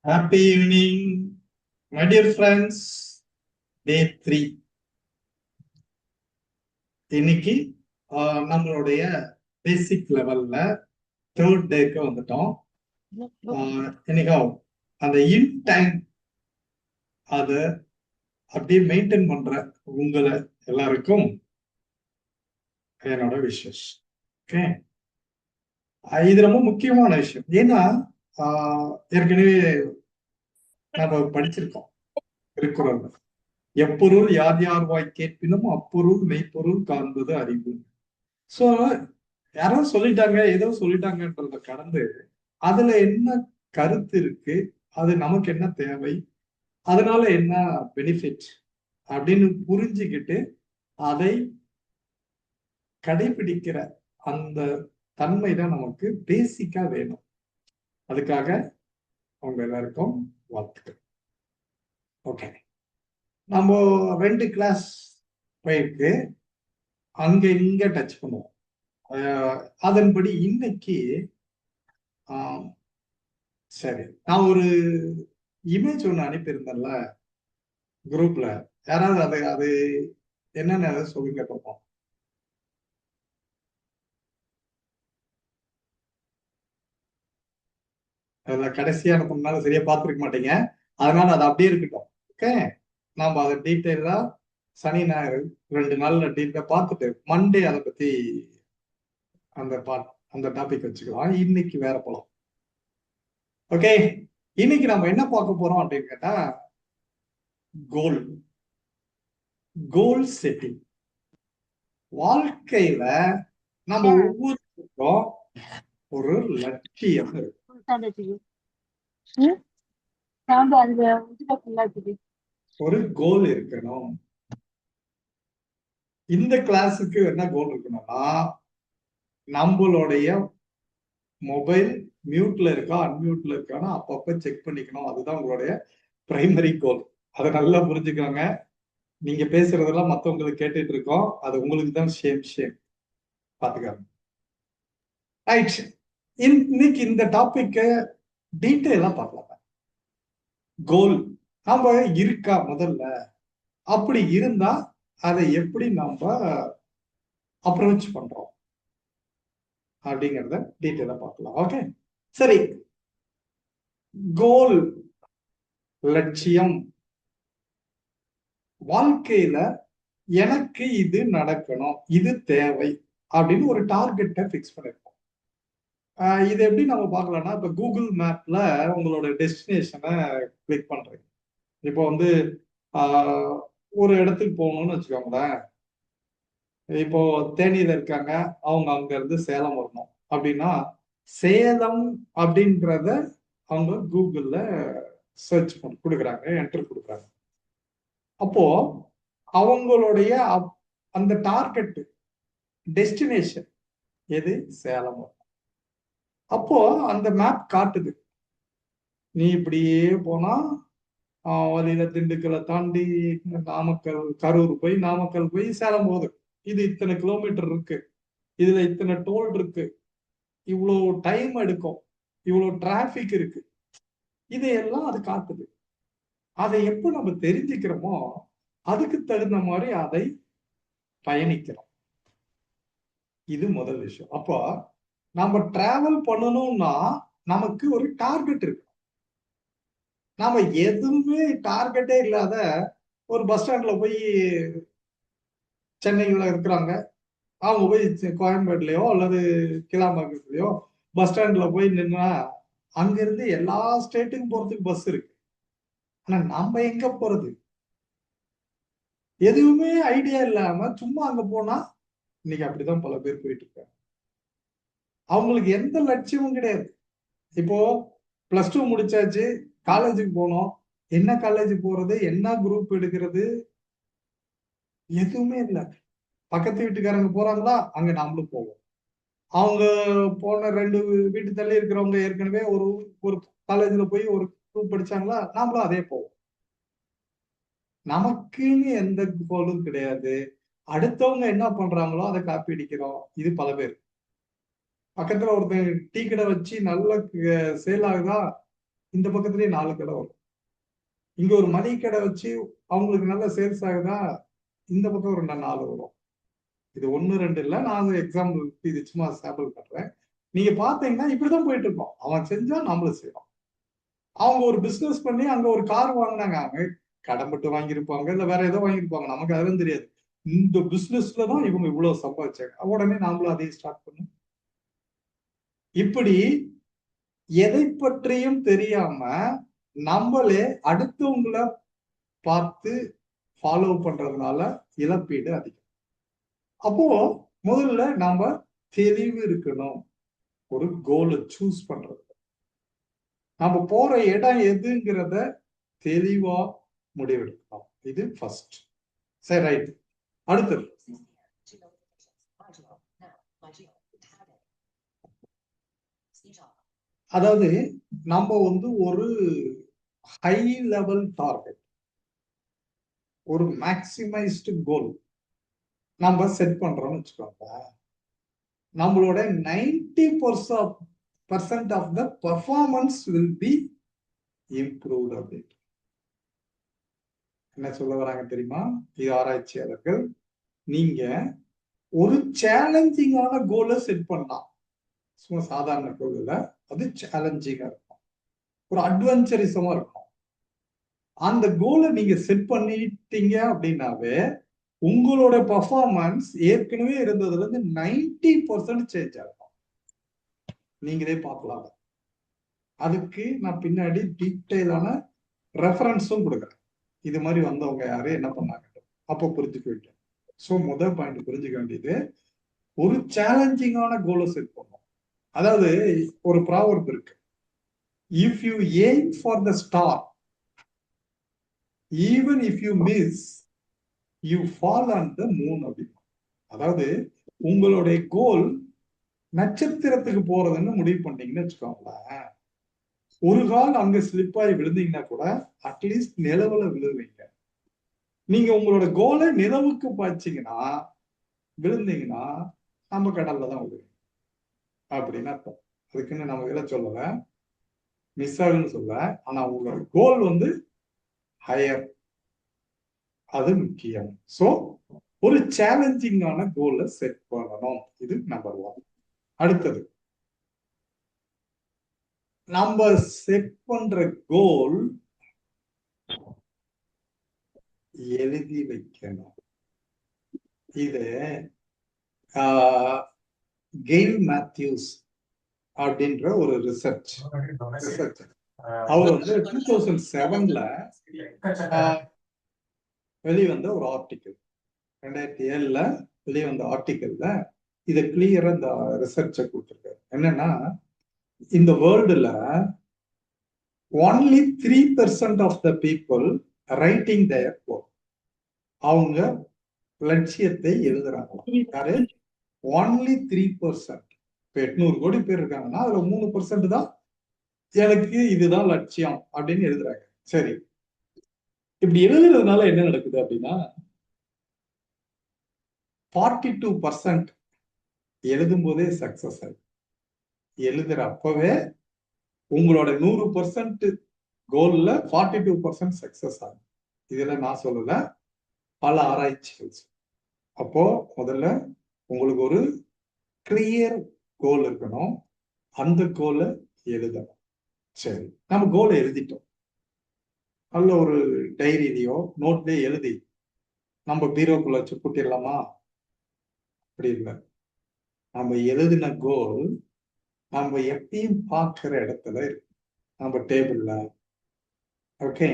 Happy evening, my dear friends. Day 3. இன்னைக்கு நம்மளுடைய பேசிக் லெவல்ல தேர்ட் டேக்கு வந்துட்டோம். எனிஹவ் அந்த இன் டைம் அதை அப்படியே மெயின்டைன் பண்ற உங்களை எல்லாருக்கும் என்னோட விஷஸ். ஓகே, இது ரொம்ப முக்கியமான விஷயம். ஏன்னா ஏற்கனவே நம்ம படிச்சிருக்கோம் திருக்குறள். எப்பொருள் யார் யார் வாய் கேட்பினும் அப்பொருள் மெய்ப்பொருள் காண்பது அறிவு. சோ யாரோ சொல்லிட்டாங்க, ஏதோ சொல்லிட்டாங்கன்றத கடந்து அதுல என்ன கருத்து இருக்கு, அது நமக்கு என்ன தேவை, அதனால என்ன பெனிஃபிட் அப்படின்னு புரிஞ்சுக்கிட்டு அதை கடைபிடிக்கிற அந்த தன்மை தான் நமக்கு பேசிக்கா வேணும். அதுக்காக அவங்க எல்லாருக்கும் வாழ்த்துக்கள். ஓகே, நம்ம 2 கிளாஸ் போயிருக்கு, அங்க இங்க டச் பண்ணுவோம். அதன்படி இன்னைக்கு சரி, நான் ஒரு இமேஜ் ஒண்ணு அனுப்பியிருந்தேன்ல குரூப்ல, யாராவது அது அது என்னன்னு சொல்லுங்க பார்ப்போம். கடைசியா அனுப்பினாலும் சரியா பார்த்துருக்க மாட்டீங்க, அதனால அது அப்படியே இருக்கட்டும். ஓகே, நாம அதை டீட்டெயிலா சனி ஞாயிறு 2 நாள்ல டீட்டெயிலா பார்த்துட்டு மண்டே அதை பத்தி அந்த டாபிக் வச்சுக்கலாம். இன்னைக்கு வேற போலாம். ஓகே, இன்னைக்கு நம்ம என்ன பார்க்க போறோம் அப்படின்னு கேட்டா கோல் செட்டிங். வாழ்க்கையில நம்ம ஒவ்வொருத்தருக்கும் ஒரு லட்சியம் ஒரு கோல் இருக்கணும். இந்த கிளாஸுக்கு என்ன கோல் இருக்கணும்னா, நம்மளுடைய மொபைல் மியூட்ல இருக்கா அன்மியூட்ல இருக்கான்னு அப்பப்ப செக் பண்ணிக்கணும். அதுதான் உங்களுடைய பிரைமரி கோல். அதை நல்லா புரிஞ்சுக்கோங்க. நீங்க பேசுறதெல்லாம் மத்தவங்களுக்கு கேட்டுட்டு இருக்கோம், அது உங்களுக்கு தான் ஷேம் பாத்துக்காங்க. ரைட், இன்னைக்கு இந்த டாபிக் டீட்டெயிலா பார்க்கலாம். கோல் நாம இருக்கா முதல்ல, அப்படி இருந்தா அதை எப்படி நம்ம அப்ரோச் பண்றோம் அப்படிங்கறத டீட்டெயிலா பார்க்கலாம். ஓகே, சரி. கோல், லட்சியம். வாழ்க்கையில எனக்கு இது நடக்கணும், இது தேவை அப்படின்னு ஒரு டார்கெட்டை பிக்ஸ் பண்ணிருக்கோம். இது எப்படி நம்ம பார்க்கலாம்னா, இப்ப கூகுள் மேப்ல உங்களோட டெஸ்டினேஷனை கிளிக் பண்றீங்க. இப்போ வந்து ஒரு இடத்துக்கு போகணும்னு வச்சுக்கோங்களேன். இப்போ தேனியில இருக்காங்க, அவங்க அங்க இருந்து சேலம் வரணும் அப்படின்னா, சேலம் அப்படின்றத அவங்க கூகுள்ல சர்ச் பண்ணி கொடுக்குறாங்க, என்டர் கொடுக்குறாங்க. அப்போ அவங்களுடைய அந்த டார்கெட் டெஸ்டினேஷன் எது? சேலம். அப்போ அந்த மேப் காட்டுது, நீ இப்படியே போனா வழியில திண்டுக்கலை தாண்டி நாமக்கல், கரூர் போய் நாமக்கல் போய் சேலம் போகுது. இது இத்தனை கிலோமீட்டர் இருக்கு, இதுல இத்தனை டோல் இருக்கு, இவ்வளவு டைம் எடுக்கும், இவ்வளவு டிராபிக் இருக்கு, இதையெல்லாம் அது காட்டுது. அதை எப்போ நம்ம தெரிஞ்சுக்கிறோமோ அதுக்கு தகுந்த மாதிரி அதை பயணிக்கிறோம். இது முதல் விஷயம். அப்போ நம்ம டிராவல் பண்ணணும்னா நமக்கு ஒரு டார்கெட் இருக்கு. நாம எதுவுமே டார்கெட்டே இல்லாத ஒரு பஸ் ஸ்டாண்ட்ல போய், சென்னையில இருக்கிறாங்க, அவங்க போய் கோயம்பேடுலயோ அல்லது கிளாம்பாக்கத்துலயோ பஸ் ஸ்டாண்ட்ல போய் நின்னா அங்கிருந்து எல்லா ஸ்டேட்டுக்கும் போறதுக்கு பஸ் இருக்கு. ஆனா நம்ம எங்க போறது? எதுவுமே ஐடியா இல்லாம சும்மா அங்க போனா, இன்னைக்கு அப்படிதான் பல பேர் போயிட்டு இருக்காங்க. அவங்களுக்கு எந்த லட்சியமும் கிடையாது. இப்போ +2 முடிச்சாச்சு, காலேஜுக்கு போனோம், என்ன காலேஜ் போறது, என்ன குரூப் எடுக்கிறது, எதுவுமே இல்லை. பக்கத்து வீட்டுக்காரங்க போறாங்களா, அங்க நாமளும் போவோம். அவங்க போன 2 வீட்டு தள்ளி இருக்கிறவங்க ஏற்கனவே ஒரு ஒரு காலேஜ்ல போய் ஒரு குரூப் படிச்சாங்களா, நாமளும் அதே போவோம். நமக்குன்னு எந்த கோலும் கிடையாது. அடுத்தவங்க என்ன பண்றாங்களோ அதை காப்பி அடிக்கிறோம். இது பல பேர். பக்கத்துல ஒருத்தன் டீ கடை வச்சு நல்ல சேல் ஆகுதா, இந்த பக்கத்துலயே 4 கடை வரும். இங்க ஒரு மளிகை கடை வச்சு அவங்களுக்கு நல்ல சேல்ஸ் ஆகுதா, இந்த பக்கம் ஒரு 4 வரும். இது 1 2 இல்ல, நான் எக்ஸாம்பிள் இது சும்மா சாம்பிள் பண்றேன். நீங்க பாத்தீங்கன்னா இப்படிதான் போயிட்டு இருக்கோம். அவன் செஞ்சா நம்மளும் செய்யறோம். அவங்க ஒரு பிசினஸ் பண்ணி அங்க ஒரு கார் வாங்கினாங்க. அவங்க கடன்பட்டு வாங்கியிருப்பாங்க, இல்ல வேற ஏதோ வாங்கியிருப்பாங்க, நமக்கு அதெல்லாம் தெரியாது. இந்த பிசினஸ்ல தான் இவங்க இவ்வளவு சம்பாதிச்சாங்க, உடனே நாமளும் அதையும் ஸ்டார்ட் பண்ணோம். இப்படி எதை பற்றியும் தெரியாம நம்மளே அடுத்தவங்களை பார்த்து ஃபாலோ பண்றதுனால இழப்பீடு அதிகம். அப்போ முதல்ல நாம தெளிவு இருக்கணும். ஒரு கோலை சூஸ் பண்றது, நம்ம போற இடம் எதுங்கிறத தெளிவா முடிவெடுக்கணும். இது ஃபர்ஸ்ட். சரி, ரைட். அடுத்தது அதாவது நம்ம ஒரு ஹை லெவல் டார்கெட், ஒரு மேக்சிமைஸ்டு கோல் நம்ம செட் பண்றோம்னு வச்சுக்கோங்க. நம்மளோட 90% of the performance will be improved அப்படின்னு என்ன சொல்ல வராங்க தெரியுமா? இது ஆராய்ச்சியாளர்கள். நீங்க ஒரு சேலஞ்சிங்கான கோலை செட் பண்ணலாம். சும்மா சாதாரண கோல் இல்ல, அது சேலஞ்சிங்கா இருக்கும், ஒரு அட்வென்ச்சரிசமா இருக்கும். அந்த கோலை நீங்க செட் பண்ணிட்டீங்க அப்படின்னாவே உங்களோட பர்ஃபார்மன்ஸ் ஏற்கனவே இருந்ததுல இருந்து 90% சேஞ்ச் ஆகும். நீங்களே பார்க்கலாம். அதுக்கு நான் பின்னாடி டீட்டெயிலான ரெஃபரன்ஸும் கொடுக்குறேன். இது மாதிரி வந்தவங்க யாரு என்ன பண்ணாங்க அப்போ புரிஞ்சுக்க வேண்டியது. ஸோ முதல் பாயிண்ட் புரிஞ்சுக்க வேண்டியது, ஒரு சேலஞ்சிங்கான கோலை செட் பண்ணும். அதாவது ஒரு ப்ராவர்ப் இருக்கு, if you aim for the star even if you miss you fall on the moon அப்படின்னு. அதாவது உங்களுடைய கோல் நட்சத்திரத்துக்கு போறதுன்னு முடிவு பண்ணீங்கன்னு வச்சுக்கோங்களேன், ஒரு கால் அங்க ஸ்லிப் ஆகி விழுந்தீங்கன்னா கூட அட்லீஸ்ட் நிலவுல விழுவீங்க. நீங்க உங்களோட கோலை நிலவுக்கு பாய்ச்சிங்கன்னா விழுந்தீங்கன்னா நம்ம கடல்ல தான் விழுவீங்க அப்படின்னு அர்த்தம். அதுக்குன்னு நம்ம இதெல்லாம் சொல்லல, மிஸ் ஆகுன்னு சொல்ல. ஆனா உங்களோட கோல் ஹையர், அது முக்கியம். சோ ஒரு சேலஞ்சிங்கான கோலை செட் பண்ணணும். இது நம்பர் 1. அடுத்தது, நம்ம செட் பண்ற கோல் எழுதி வைக்கணும். இது கெயில் மேத்யூஸ் அப்படின்ற ஒரு ரிசர்ச் அவர் 2007 வெளிவந்த ஒரு ஆர்டிக்கல், 2007 வெளிவந்த ஆர்டிக்கல்ல இதை கிளியரா இந்த ரிசர்ச்சை கொடுத்திருக்காரு. என்னன்னா, இந்த வேர்ல்டுல only 3% of the people writing their goal. அவங்க லட்சியத்தை எழுதுறாங்க. யாரு? only 3%. இப்ப 800 கோடி பேர் இருக்காங்கன்னா அதுல 3% தான் எனக்கு இதுதான் லட்சியம் அப்படின்னு எழுதுறாங்க. சரி, இப்படி எழுதுறதுனால என்ன நடக்குது அப்படின்னா, 42% எழுதும் போதே சக்சஸ் ஆகும். எழுதுற அப்பவே உங்களோட 100% கோல்ல 42% சக்சஸ் ஆகும். இதுல நான் சொல்லல, பல ஆராய்ச்சிகள். அப்போ முதல்ல உங்களுக்கு ஒரு கிளியர் கோல் இருக்கணும், அந்த கோலை எழுதணும். சரி, நம்ம கோலை எழுதிட்டோம். நல்ல ஒரு டைரியிலையோ நோட்லயோ எழுதி நம்ம பீரோக்குள்ள வச்சு பூட்டிடலாமா? அப்படி இல்லை. நம்ம எழுதின கோல் நம்ம எப்பயும் பார்க்கிற இடத்துல இருக்கு. நம்ம டேபிள்ல, ஓகே,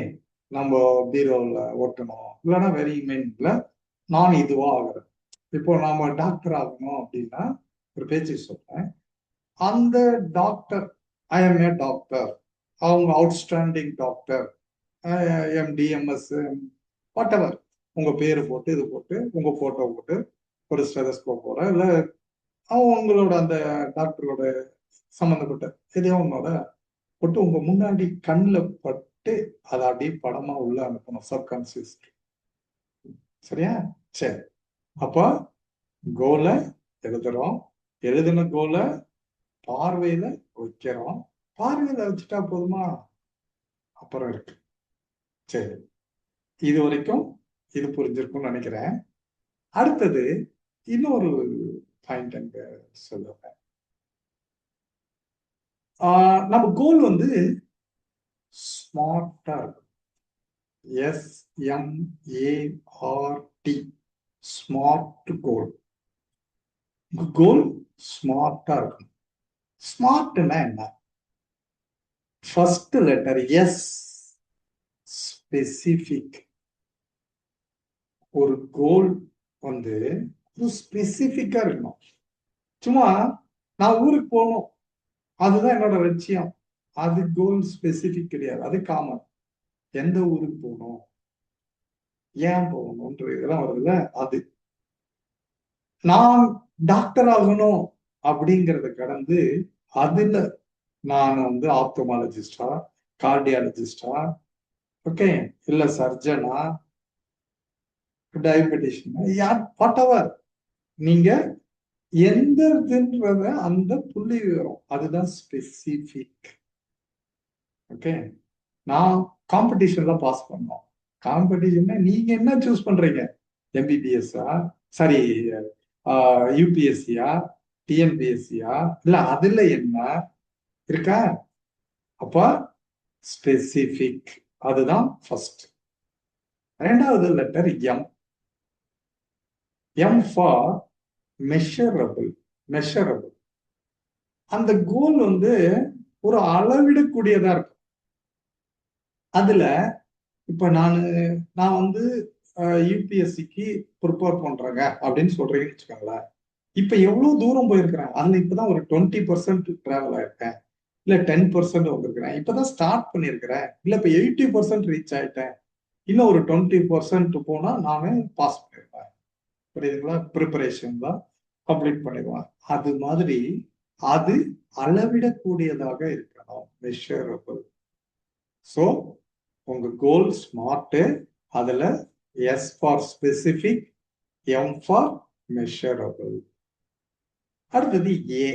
நம்ம பீரோவில் ஓட்டணும், இல்லைன்னா வெரி மெயின்ல நான் இதுவா ஆகுறேன். இப்போ நாம டாக்டர் ஆகணும் அப்படின்னா ஒரு பேச்சு சொல்றேன், அந்த doctor, I M A doctor, அவங்க outstanding doctor, MD MS whatever, உங்க பேரு போட்டு இது போட்டு உங்க போட்டோ போட்டு ஒரு ஸ்டெதஸ்கோப்போட இல்ல அவங்களோட அந்த டாக்டரோட சம்மந்தப்பட்ட எதையோ உன்னோட போட்டு உங்க முன்னாடி கண்ணில் பட்டு அதை அப்படியே படமா உள்ள அனுப்பணும் சப்கான்சியஸ். சரியா? சரி, அப்போ கோலை எழுதுறோம், எழுதின கோலை பார்வையில வைக்கிறோம். பார்வையில வச்சுட்டா போதுமா? அப்புறம் இருக்கு. சரி, இது வரைக்கும் இது புரிஞ்சிருக்கும்னு நினைக்கிறேன். அடுத்தது இன்னொரு பாயிண்ட் அங்க சொல்லுவேன். நம்ம கோல் வந்து ஸ்மார்ட்டா இருக்கும். SMART, ஸ்மார்ட் கோல். கோல் ஸ்மார்ட்டா இருக்கும். ஸ்மார்ட்னா என்ன? First letter S, specific. ஒரு கோல் வந்து ஒரு ஸ்பெசிபிக்கா இருக்கணும். சும்மா நான் ஊருக்கு போகணும், அதுதான் என்னோட லட்சியம், அது கோல் ஸ்பெசிபிக் கிடையாது, அது காமன். எந்த ஊருக்கு போகணும், ஏன் போகணும்ன்ற இதெல்லாம் வருதுல்ல, அது. நான் டாக்டர் ஆகணும் அப்படிங்கறத கடந்து அதுல நான் வந்து ஆப்தமாலஜிஸ்டா, கார்டியாலஜிஸ்டா, ஓகே, இல்ல சர்ஜனா, டயபெட்டிஷியனா, யார் வாட் எவர், நீங்க எந்த இதுன்றத அந்த புள்ளி விவரம் அதுதான் ஸ்பெசிபிக். ஓகே, நான் காம்படிஷன்ல பாஸ் பண்ணோம். காம்படிஷன் நீங்க என்ன சூஸ் பண்றீங்க? MBBS-ஆ, சாரி, UPSC-யா, TNPSC-யா, இல்ல அதுல என்ன இருக்கா? அப்ப ஸ்பெசிபிக், அதுதான் ஃபர்ஸ்ட். ரெண்டாவது letter M. M for measurable. Measurable, அந்த கோல் வந்து ஒரு அளவிடக்கூடியதா இருக்கும். அதுல இப்ப நான் வந்து UPSC-க்கு ப்ரிப்பேர் பண்றேங்க அப்படின்னு சொல்றீங்கன்னு வச்சுக்கோங்களேன். இப்ப எவ்வளவு தூரம் போயிருக்கிறேன், அதுல இப்பதான் ஒரு 20% டிராவல் ஆயிருக்கேன், இல்ல 10% வந்திருக்கிறேன், இப்பதான் ஸ்டார்ட் பண்ணிருக்கிறேன், இல்ல இப்ப 80% ரீச் ஆயிட்டேன், இன்னும் ஒரு 20% போனா நானே பாஸ் பண்ணிருப்பேன். புரியுதுங்களா? ப்ரிப்பரேஷன் தான் கம்ப்ளீட் பண்ணிடுவேன். அது மாதிரி அது அளவிடக்கூடியதாக இருக்கணும், மெஷரபிள். ஸோ உங்க கோல் ஸ்மார்ட், அதுல S for specific, M for measurable. அடுத்தது A.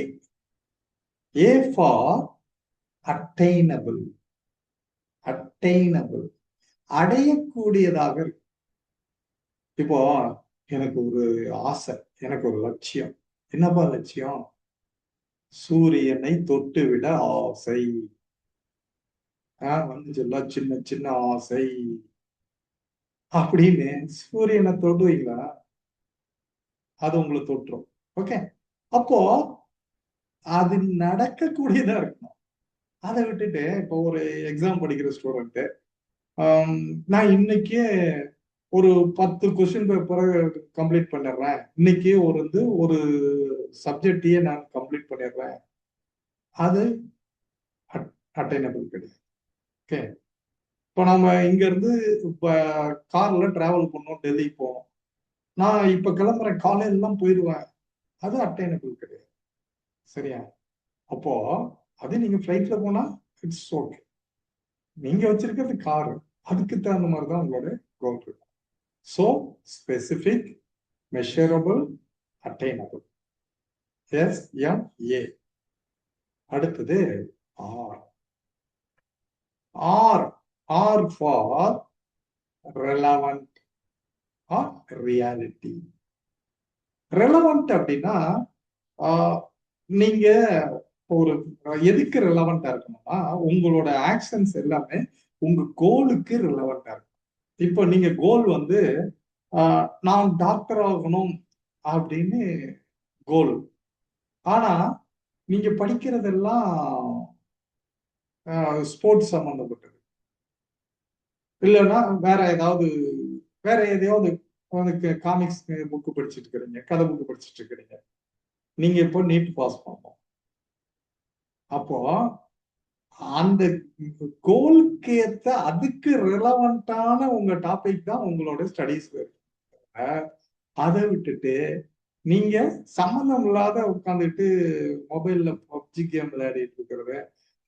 A for attainable. Attainable, அடையக்கூடியதாக இருக்கு. இப்போ எனக்கு ஒரு ஆசை, எனக்கு ஒரு லட்சியம். என்னப்பா லட்சியம்? சூரியனை தொட்டுவிட ஆசை. வந்து சொல்ல சின்ன சின்ன ஆசை அப்படின்னு சூரியனை தொடுவீங்களா? அது உங்களை தொற்றும். ஓகே, அப்போ அது நடக்கக்கூடியதா இருக்கணும். அதை விட்டுட்டு இப்போ ஒரு எக்ஸாம் படிக்கிற ஸ்டூடெண்ட், நான் இன்னைக்கே ஒரு 10 கொஸ்டின் பேப்பரை கம்ப்ளீட் பண்ணிடுறேன், இன்னைக்கே ஒரு சப்ஜெக்டையே நான் கம்ப்ளீட் பண்ணிடுறேன், அது அட்டைனபிள் கிடையாது. ஓகே, இப்போ நம்ம இங்க இருந்து இப்ப கார்ல டிராவல் பண்ணோம், டெல்லி போவோம், நான் இப்ப கிளம்புறேன், காலையில எல்லாம் போயிடுவேன், அது அட்டைனபிள் கிடையாது. சரியா? அப்போ அது நீங்க ஃபிளைட்ல போனா இட்ஸ் ஓகே. நீங்க வச்சிருக்கிறது காரு, அதுக்கு தகுந்த மாதிரி தான் உங்களோட கோல் இருக்கும். So specific, measurable, attainable. SMA. அடுத்தது R. R. R for relevant or reality. Relevant அப்படின்னா நீங்க ஒரு எதுக்கு ரெலவெண்டா இருக்கணும்னா உங்களோட ஆக்ஷன்ஸ் எல்லாமே உங்க கோலுக்கு ரெலவெண்டா இருக்கும். இப்போ நீங்க கோல் வந்து நான் டாக்டர் ஆகணும் அப்படின்னு கோல், ஆனா நீங்க படிக்கிறதெல்லாம் ஸ்போர்ட்ஸ் சம்பந்தப்பட்டது, இல்லைன்னா வேற எதையாவது உனக்கு காமிக்ஸ் புக்கு படிச்சுட்டு இருக்கிறீங்க, கதை புக்கு படிச்சுட்டு இருக்கிறீங்க, நீங்க இப்போ நீட் பாஸ் பண்ணணும். அப்போ அந்த கோலுக்கு ஏத்த அதுக்கு ரிலவெண்டான உங்க டாபிக் தான் உங்களோட ஸ்டடீஸ். அதை விட்டுட்டு நீங்க சம்மந்தம் இல்லாத உட்காந்துட்டு மொபைல்ல பப்ஜி கேம் விளையாடிட்டு இருக்கிறது,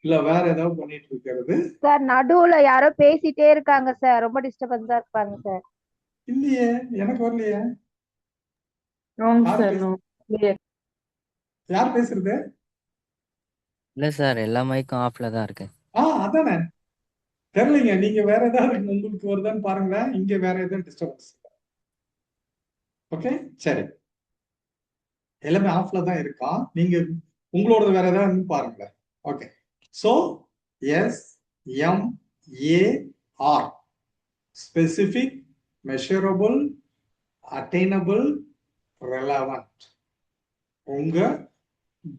இல்ல வேற ஏதாவது பண்ணிட்டு இருக்கிறது. சார் நடுவுல யாரோ பேசிட்டே இருக்காங்க சார், ரொம்ப டிஸ்டர்பன்ஸா இருப்பாங்க சார். இல்லையே, எனக்கு வரலையே. யார் பேசுறது? இல்ல சார், எல்லா மைக்கும் ஆஃப்ல தான் இருக்கு. அதானே. தெரியலைங்க. நீங்க வேற ஏதாவது உங்களுக்கு வருதான்னு பாருங்களேன். இங்க வேற எதுவும் டிஸ்டர்பன்ஸ். ஓகே, சரி. எல்லாமே ஆஃப்ல தான் இருக்கான். நீங்க உங்களோட வேற ஏதாவது பாருங்களேன். Okay, so SMAR, specific, measurable, attainable, relevant. உங்க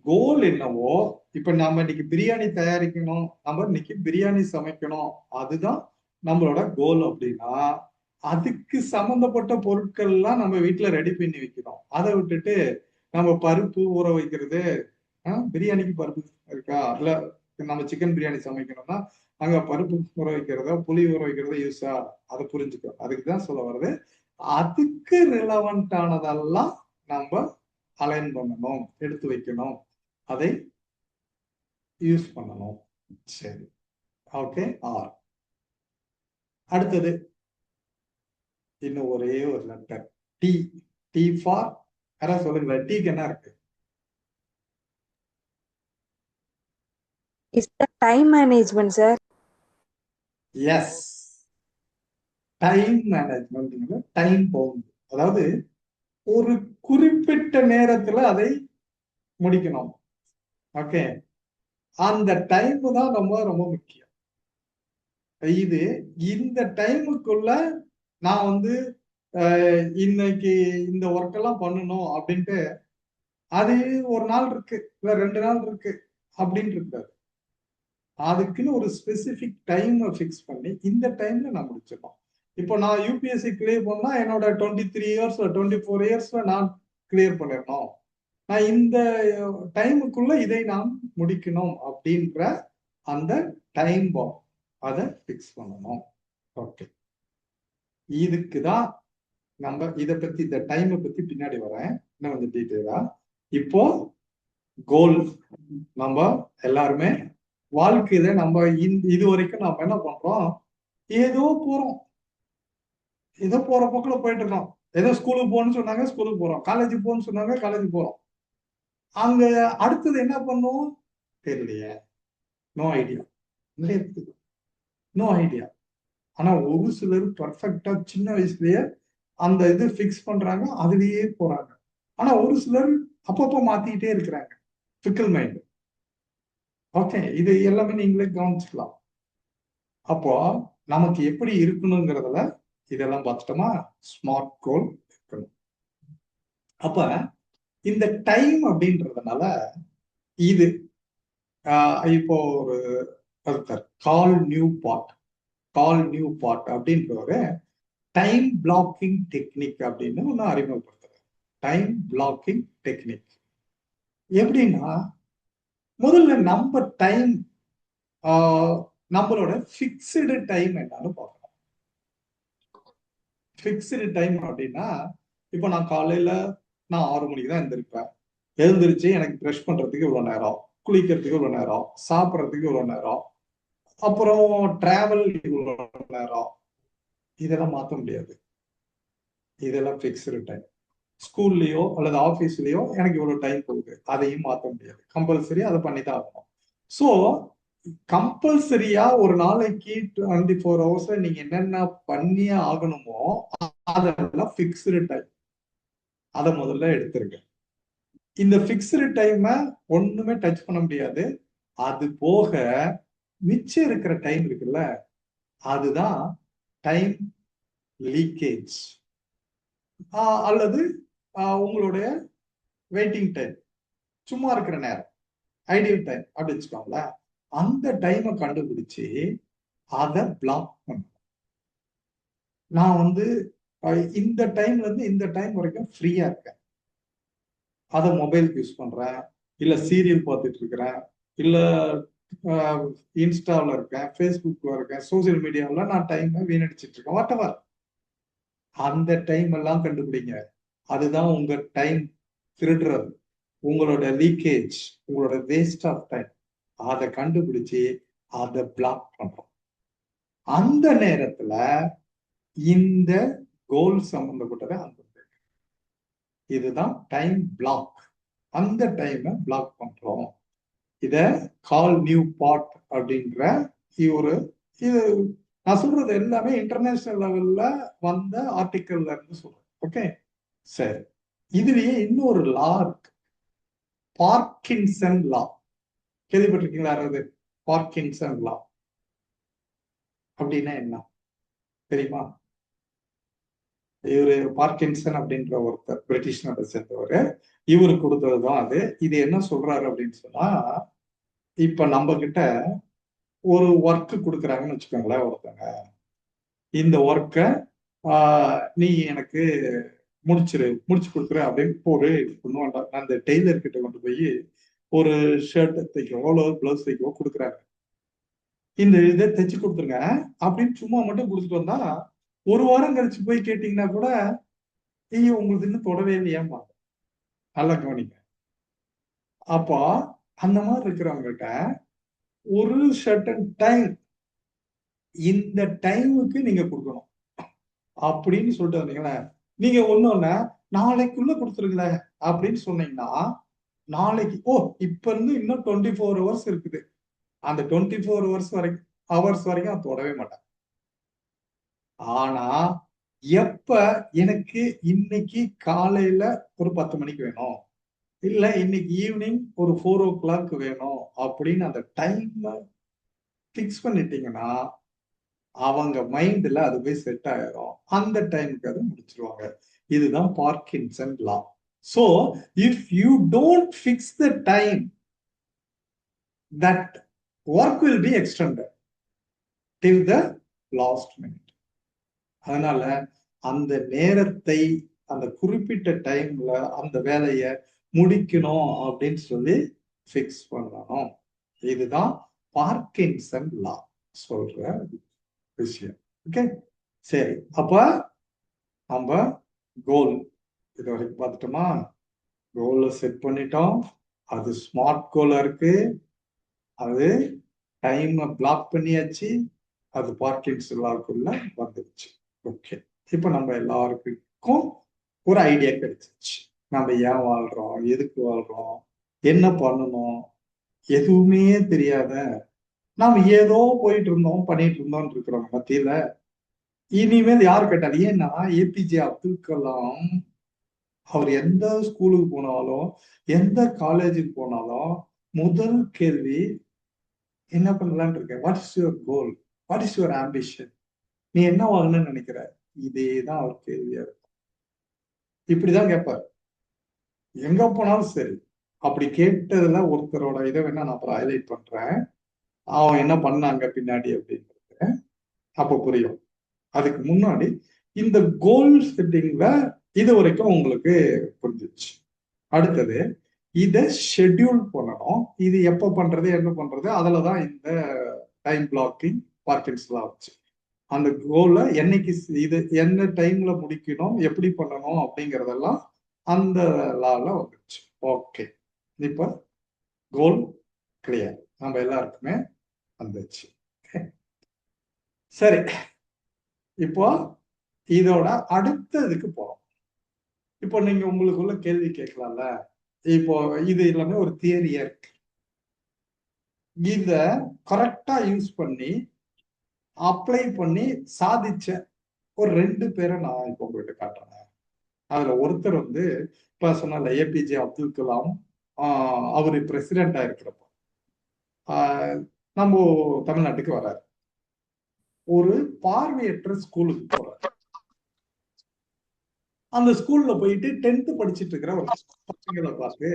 கோல் என்னவோ, இப்ப நாம இன்னைக்கு பிரியாணி தயாரிக்கணும், நம்ம இன்னைக்கு பிரியாணி சமைக்கணும், அதுதான் நம்மளோட கோல் அப்படின்னா அதுக்கு சம்பந்தப்பட்ட பொருட்கள் எல்லாம் நம்ம வீட்டுல ரெடி பண்ணி வைக்கிறோம். அதை விட்டுட்டு நம்ம பருப்பு ஊற வைக்கிறது, பிரியாணிக்கு பருப்பு இருக்கா, இல்ல நம்ம சிக்கன் பிரியாணி சமைக்கணும்னா அங்க பருப்பு ஊற வைக்கிறதோ புளி ஊற வைக்கிறதோ யூஸா, அதை புரிஞ்சுக்கோ. அதுக்குதான் சொல்ல வருது. அதுக்கு ரிலவெண்ட் ஆனதெல்லாம் நம்ம அலைன் பண்ணணும், எடுத்து வைக்கணும், அதை யூஸ் பண்ணணும். சரி, ஓகே. ஆர் அடுத்தது இன்னும் ஒரே ஒரு லெட்டர் டி. டி ஃபார், யாராவது சொல்லுங்களேன், டீக்கு என்ன இருக்கு? Is the time management, sir? Yes, time management. Time bound, அதாவது ஒரு குறிப்பிட்ட நேரத்துல அதை முடிக்கணும். ஓகே, அந்த டைம் தான் ரொம்ப ரொம்ப முக்கியம். இது இந்த டைமுக்குள்ள நான் வந்து இன்னைக்கு இந்த ஒர்க் எல்லாம் பண்ணணும் அப்படின்ட்டு அது ஒரு நாள் இருக்கு, இல்ல 2 நாள் இருக்கு அப்படின்னு இருக்காது. அதுக்குன்னு ஒரு ஸ்பெசிபிக் டைம் ஃபிக்ஸ் பண்ணி இந்த டைம்ல நான் முடிச்சிடணும். இப்போ நான் யூபிஎஸ்சி கிளியர் பண்ணா என்னோட 23 இயர்ஸ்ல 24 இயர்ஸ்ல நான் கிளியர் பண்ணிடணும், நான் இந்த டைமுக்குள்ள இதை நான் முடிக்கணும் அப்படின்ற அந்த டைம் பாம் அதை ஃபிக்ஸ் பண்ணணும். ஓகே, இதுக்குதான் நம்ம இதை பத்தி, இந்த டைமை பத்தி பின்னாடி வரேன் இன்னும் கொஞ்சம் டீட்டெயிலா. இப்போ கோல், நம்ம எல்லாருமே வாழ்க்கையில நம்ம இது வரைக்கும் நம்ம என்ன பண்றோம், ஏதோ போறோம், ஏதோ போற போக்குல போயிட்டு இருக்கோம். ஏதோ ஸ்கூலுக்கு போகணும்னு சொன்னாங்க ஸ்கூலுக்கு போறோம், காலேஜுக்கு போகணும்னு சொன்னாங்க காலேஜ் போறோம். அங்க அடுத்தது என்ன பண்ணும் தெரியலையே, நோ ஐடியா, நோ ஐடியா. ஆனா ஒரு சிலர் பர்ஃபெக்டா சின்ன வயசுலயே அந்த இது ஃபிக்ஸ் பண்றாங்க, அதுலயே போறாங்க. ஆனா ஒரு சிலர் அப்பப்போ மாத்திக்கிட்டே இருக்கிறாங்க, ஃபிக்கல் மைண்ட். ஓகே, இது எல்லாமே நீங்களே கவனிச்சுக்கலாம். அப்போ நமக்கு எப்படி இருக்கணுங்கிறதுல இதெல்லாம் பார்த்துட்டோமா, ஸ்மார்ட் கோல் இருக்கணும். அப்ப இந்த டைம் அப்படின்றதுனால இது இப்போ ஒரு கால் நியூ பாட் அப்படின்ற ஒரு டைம் பிளாக்கிங் டெக்னிக் அப்படின்னு ஒண்ணு அறிமுகப்படுத்துறேன். டைம் பிளாக்கிங் டெக்னிக் எப்படின்னா, முதல்ல நம்ம டைம், நம்மளோட பிக்ஸ்டு டைம் என்னன்னு பார்க்கணும். பிக்ஸ்டு டைம் அப்படின்னா, இப்போ நான் காலையில நான் 6 மணிக்கு தான் எழுந்திருப்பேன். எழுந்திருச்சு எனக்கு ப்ரஷ் பண்றதுக்கு இவ்வளவு நேரம், குளிக்கிறதுக்கு இவ்வளவு நேரம், சாப்பிட்றதுக்கு இவ்வளவு நேரம், அப்புறம் டிராவல் இவ்வளவு நேரம், இதெல்லாம் மாற்ற முடியாது. இதெல்லாம் பிக்ஸ்டு டைம். ஸ்கூல்லயோ அல்லது ஆபீஸ்லயோ எனக்கு இவ்வளவு டைம் போகுது, அதையும் மாற்ற முடியாது. கம்பல்சரி அதை பண்ணிதான் ஆகணும். ஸோ கம்பல்சரியா ஒரு நாளைக்கு 24 ஹவர்ஸ்ல நீங்க என்னென்ன பண்ணியே ஆகணுமோ அதெல்லாம் பிக்ஸ்டு டைம். அதை முதல்ல எடுத்துருங்க. இந்த பிக்ஸ்டு டைமை ஒண்ணுமே டச் பண்ண முடியாது. அது போக மிச்சம் இருக்கிற டைம் இருக்குல்ல, அதுதான் டைம் லீக்கேஜ் அல்லது உங்களுடைய வெயிட்டிங் டைம், சும்மா இருக்கிற நேரம், ஐடியல் டைம் அப்படி வச்சுக்கோங்களேன். அந்த டைமை கண்டுபிடிச்சு அதை பிளாக் பண்ணணும். நான் வந்து இந்த டைம்ல இருந்து இந்த டைம் வரைக்கும் ஃப்ரீயா இருக்கேன், அதை மொபைலுக்கு யூஸ் பண்றேன், இல்ல சீரியல் பார்த்துட்டு இருக்கிறேன், இல்ல இன்ஸ்டாவில் இருக்கேன், ஃபேஸ்புக்ல இருக்கேன், சோசியல் மீடியாவில் நான் டைமை வீணடிச்சிட்டு இருக்கேன், வாட்டவர். அந்த டைம் எல்லாம் கண்டுபிடிங்க. அதுதான் உங்க டைம் திருடுறது, உங்களோட லீக்கேஜ், உங்களோட வேஸ்ட் ஆஃப் டைம். அதை கண்டுபிடிச்சு அதை பிளாக் பண்றோம். அந்த நேரத்துல இந்த கோல் சம்பந்தப்பட்டதை அந்த இதுதான் டைம் பிளாக். அந்த டைமை பிளாக் பண்றோம். இத கால் நியூ பாட் அப்படின்ற ஒரு இது நான் சொல்றது எல்லாமே இன்டர்நேஷனல் லெவல்ல வந்த ஆர்டிக்கல்ல இருந்து சொல்றேன். ஓகே, சரி. இதுலயே இன்னொரு லா இருக்கு, பார்க்கின்சன் லா. கேள்விப்பட்டிருக்கீங்களா யாராவது? பார்க்கின்சன் லா அப்படின்னா என்ன தெரியுமா? இவரு பார்க்கின்சன் அப்படின்ற ஒருத்தர் பிரிட்டிஷ் நாட்டை சேர்ந்தவர். இவரு கொடுத்ததுதான் அது. இது என்ன சொல்றாரு அப்படின்னு சொன்னா, இப்ப நம்ம கிட்ட ஒரு ஒர்க் கொடுக்குறாங்கன்னு வச்சுக்கோங்களேன் ஒருத்தங்க. இந்த ஒர்க்கை நீ எனக்கு முடிச்சு கொடுக்குற அப்படின்னு ஒரு ஒன்றும் வேண்டாம், அந்த டெய்லர் கிட்ட கொண்டு போய் ஒரு ஷர்ட் தைக்கவோ பிளவுஸ் தைக்கவோ கொடுக்குறாங்க. இந்த இதை தைச்சு கொடுத்துருங்க அப்படின்னு சும்மா மட்டும் கொடுத்துட்டு வந்தா, ஒரு வாரம் கழிச்சு போய் கேட்டீங்கன்னா கூட ஐயோ உங்களுக்கு இன்னும் தொடவே இல்லையாமா. நல்லா கவனிங்க. அப்போ அந்த மாதிரி இருக்கிறவங்ககிட்ட ஒரு சர்டன் டைம், இந்த டைமுக்கு நீங்க கொடுக்கணும் அப்படின்னு சொல்லிட்டு வந்தீங்களேன். நீங்க ஒண்ணு நாளைக்குள்ள கொடுத்துருங்களேன் அப்படின்னு சொன்னீங்கன்னா, நாளைக்கு இப்ப இருந்து இன்னும் 24 ஹவர்ஸ் இருக்குது, அந்த 24 ஹவர்ஸ் வரைக்கும் நான் தொடவே மாட்டேன். ஆனா எப்ப எனக்கு இன்னைக்கு காலையில ஒரு 10 மணிக்கு வேணும், இல்ல இன்னைக்கு ஈவினிங் ஒரு 4 o'clock வேணும் அப்படின்னு அந்த டைம் பிக்ஸ் பண்ணிட்டீங்கன்னா, அவங்க மைண்ட்ல அது போய் செட் ஆயிரும். அந்த டைமுக்கு அதை முடிச்சிருவாங்க. இதுதான் Parkinson law. So if you don't fix the time, that work will be extended till the last minute. அதனால அந்த நேரத்தை, அந்த குறிப்பிட்ட டைம்ல அந்த வேலையை முடிக்கணும் அப்படின்னு சொல்லி பிக்ஸ் பண்ணணும். இதுதான் பார்க்கின்சன் லா சொல்ற விஷயம். ஓகே, சரி. அப்ப நம்ம கோல் இது வரைக்கும் பார்த்துட்டோமா? கோலை செட் பண்ணிட்டோம், அது ஸ்மார்ட் கோலா இருக்கு, அது டைம் பிளாக் பண்ணியாச்சு, அது பார்க்கின்சன் லாக்குள்ள வந்துருச்சு. ஓகே, இப்ப நம்ம எல்லாருக்கும் ஒரு ஐடியா கிடைச்சிச்சு. நம்ம ஏன் வாழ்றோம், எதுக்கு வாழ்றோம், என்ன பண்ணணும், எதுவுமே தெரியாத நாம ஏதோ போயிட்டு இருந்தோம் பண்ணிட்டு இருந்தோம் இருக்கிறோம் மத்தியில. இனிமேல் யார் கேட்டாரு? ஏன்னா ஏபிஜே அப்துல் கலாம் அவர் எந்த ஸ்கூலுக்கு போனாலும், எந்த காலேஜுக்கு போனாலும் முதல் கேள்வி என்ன பண்ணலான்னு இருக்க, what is your goal, what is your ambition, நீ என்ன வாங்கணும்னு நினைக்கிற, இதேதான் அவர் கேள்வியா இருக்கும். இப்படிதான் கேட்பார் எங்க போனாலும் சரி. அப்படி கேட்டதுல ஒருத்தரோட இதை வேணா நான் அப்புறம் ஹைலைட் பண்றேன், அவன் என்ன பண்ணாங்க பின்னாடி அப்படின்றது அப்ப புரியும். அதுக்கு முன்னாடி இந்த கோல் செட்டிங்ல இது வரைக்கும் உங்களுக்கு புரிஞ்சிச்சு. அடுத்தது இதை ஷெட்யூல் பண்ணணும். இது எப்ப பண்றது, என்ன பண்றது, அதுலதான் இந்த டைம் பிளாக்கிங் பார்க்கின்சன் லா வச்சு அந்த கோலை என்னைக்கு இது என்ன டைம்ல முடிக்கணும், எப்படி பண்ணணும் அப்படிங்கறதெல்லாம் அந்த லால வந்துருச்சு. ஓகே, இப்ப கோல் கிளியர், நம்ம எல்லாருக்குமே வந்துச்சு. சரி, இப்போ இதோட அடுத்ததுக்கு போறோம். இப்போ நீங்க உங்களுக்குள்ள கேள்வி கேட்கலாம்ல, இப்போ இது எல்லாமே ஒரு தியரியா இருக்கு, இத கரெக்டா யூஸ் பண்ணி அப்ளை பண்ணி சாதிச்ச ஒரு 2 பேரை நான் இப்போ உங்ககிட்ட காட்டுறேன். அதுல ஒருத்தர் இப்ப சொன்ன ஏபிஜே அப்துல் கலாம், அவரு பிரசிடென்டா இருக்கிறப்போ நம்ம தமிழ்நாட்டுக்கு வர்றாரு. ஒரு பார்வையற்ற ஸ்கூலுக்கு போறாரு. அந்த ஸ்கூல்ல போயிட்டு 10th படிச்சுட்டு இருக்கிற ஒரு பசங்களை பார்த்து,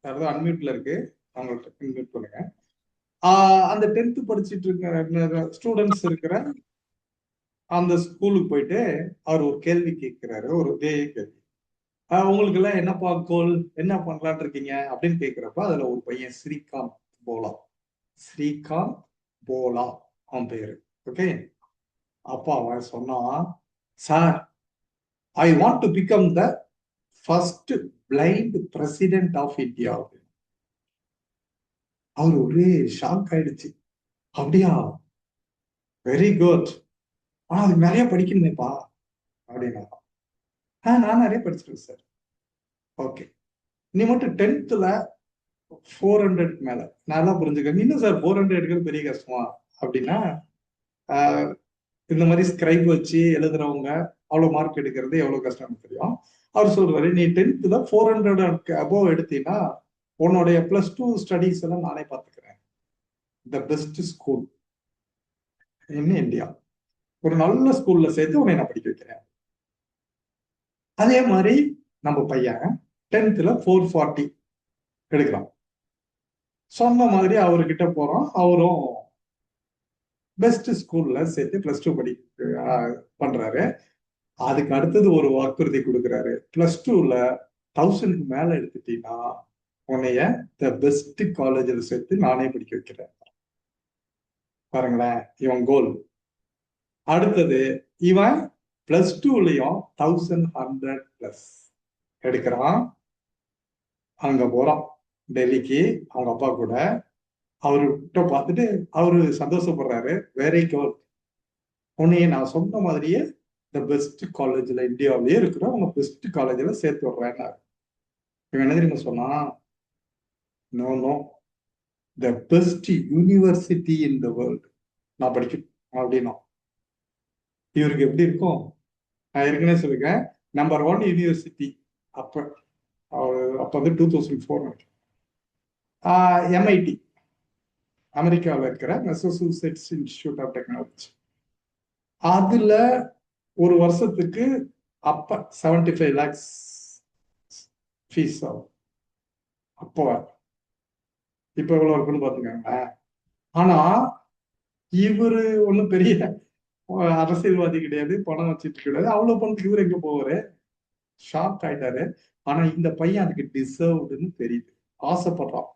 அதாவது அன்மியூட்ல இருக்கு, அவங்கள்ட்ட மியூட் பண்ணுங்க. அந்த 10th படிச்சுட்டு இருக்கிற ஸ்டூடெண்ட்ஸ் இருக்கிற அந்த ஸ்கூலுக்கு போயிட்டு அவர் ஒரு கேள்வி கேட்கிறாரு, ஒரு கேள்வி. உங்களுக்கு எல்லாம் என்னப்பா கோல், என்ன பண்ணலான் இருக்கீங்க அப்படின்னு கேட்கிறப்ப அதுல ஒரு பையன் ஸ்ரீகாந்த் போலா அவன் பேரு. ஓகே, அப்பா அவன் சொன்னான், sir I want to become the first blind president of India. அவர் ஒரே ஷாக் ஆயிடுச்சு. அப்படியா, வெரி குட், ஆனா அது நிறைய படிக்கணுமேப்பா அப்படின்னா. நான் நிறைய படிச்சிருக்கேன் சார். ஓகே, நீ மட்டும் 10th 400 மேல நல்லா புரிஞ்சுக்க. இன்னும் சார் 400 எடுக்கிறது பெரிய கஷ்டமா அப்படின்னா, இந்த மாதிரி ஸ்கிரைப் வச்சு எழுதுறவங்க அவ்வளவு மார்க் எடுக்கிறது எவ்வளவு கஷ்டம்னு தெரியும். அவர் சொல்றாரு, நீ 10th 400 அபோவ் எடுத்தீங்கன்னா உன்னுடைய +2 ஸ்டடீஸ் எல்லாம் நானே பார்த்துக்கிறேன். The best school in India, ஒரு நல்ல ஸ்கூல்ல சேர்த்து உன்னை நான் படிக்க வைக்கிறேன். அதே மாதிரி நம்ம பையன் 10th 440 எடுக்கலாம். சொன்ன மாதிரி அவர்கிட்ட போறோம். அவரும் பெஸ்ட் ஸ்கூல்ல சேர்த்து +2 பண்றாரு. அதுக்கு அடுத்தது ஒரு வாக்குறுதி கொடுக்குறாரு, +2ல 1000க்கு மேல எடுத்துட்டீங்கன்னா உன்னைய த பெஸ்ட் காலேஜ்ல சேர்த்து நானே படிக்க வைக்கிறேன். பாருங்களேன் இவன் கோல். அடுத்தது இவன் +2லயும் 1100+ எடுக்கிறான். அங்க போறான் டெல்லிக்கு அவங்க அப்பா கூட. அவர்கிட்ட பார்த்துட்டு அவரு சந்தோஷப்படுறாரு, வெரி குட், உன்னைய நான் சொன்ன மாதிரியே த பெஸ்ட் காலேஜ்ல இந்தியாவிலேயே இருக்கிற உங்க பெஸ்ட் காலேஜ்ல சேர்த்து விடுறேன். இவன் என்ன தெரியுமா சொன்னா, no no, the best university in the world நான் படிக்கணும் அப்படின்னா. இவருக்கு எப்படி இருக்கும்? நான் ஏற்கனவே சொல்லிருக்கேன், நம்பர் 1 யூனிவர்சிட்டி அப்ப அப்ப வந்து 2004 MIT, அமெரிக்காவில் இருக்கிற மெசசூசெட்ஸ் இன்ஸ்டிடியூட் ஆஃப் டெக்னாலஜி. அதுல ஒரு வருஷத்துக்கு அப்ப 75 lakhs ஃபீஸ் ஆகும். அப்போ இப்ப எவ்வளவு இருக்குன்னு பாத்துக்கோங்க. ஆனா இவரு ஒண்ணும் பெரிய அரசியல்வாதி கிடையாது, பணம் வச்சுட்டு கிடையாது. அவ்வளவு பணத்துக்கு இவர் எங்க போவாரு? ஷாக் ஆயிட்டாரு. ஆனா இந்த பையன் அதுக்கு டிசர்வ்டுன்னு தெரியுது, ஆசைப்படுறான்.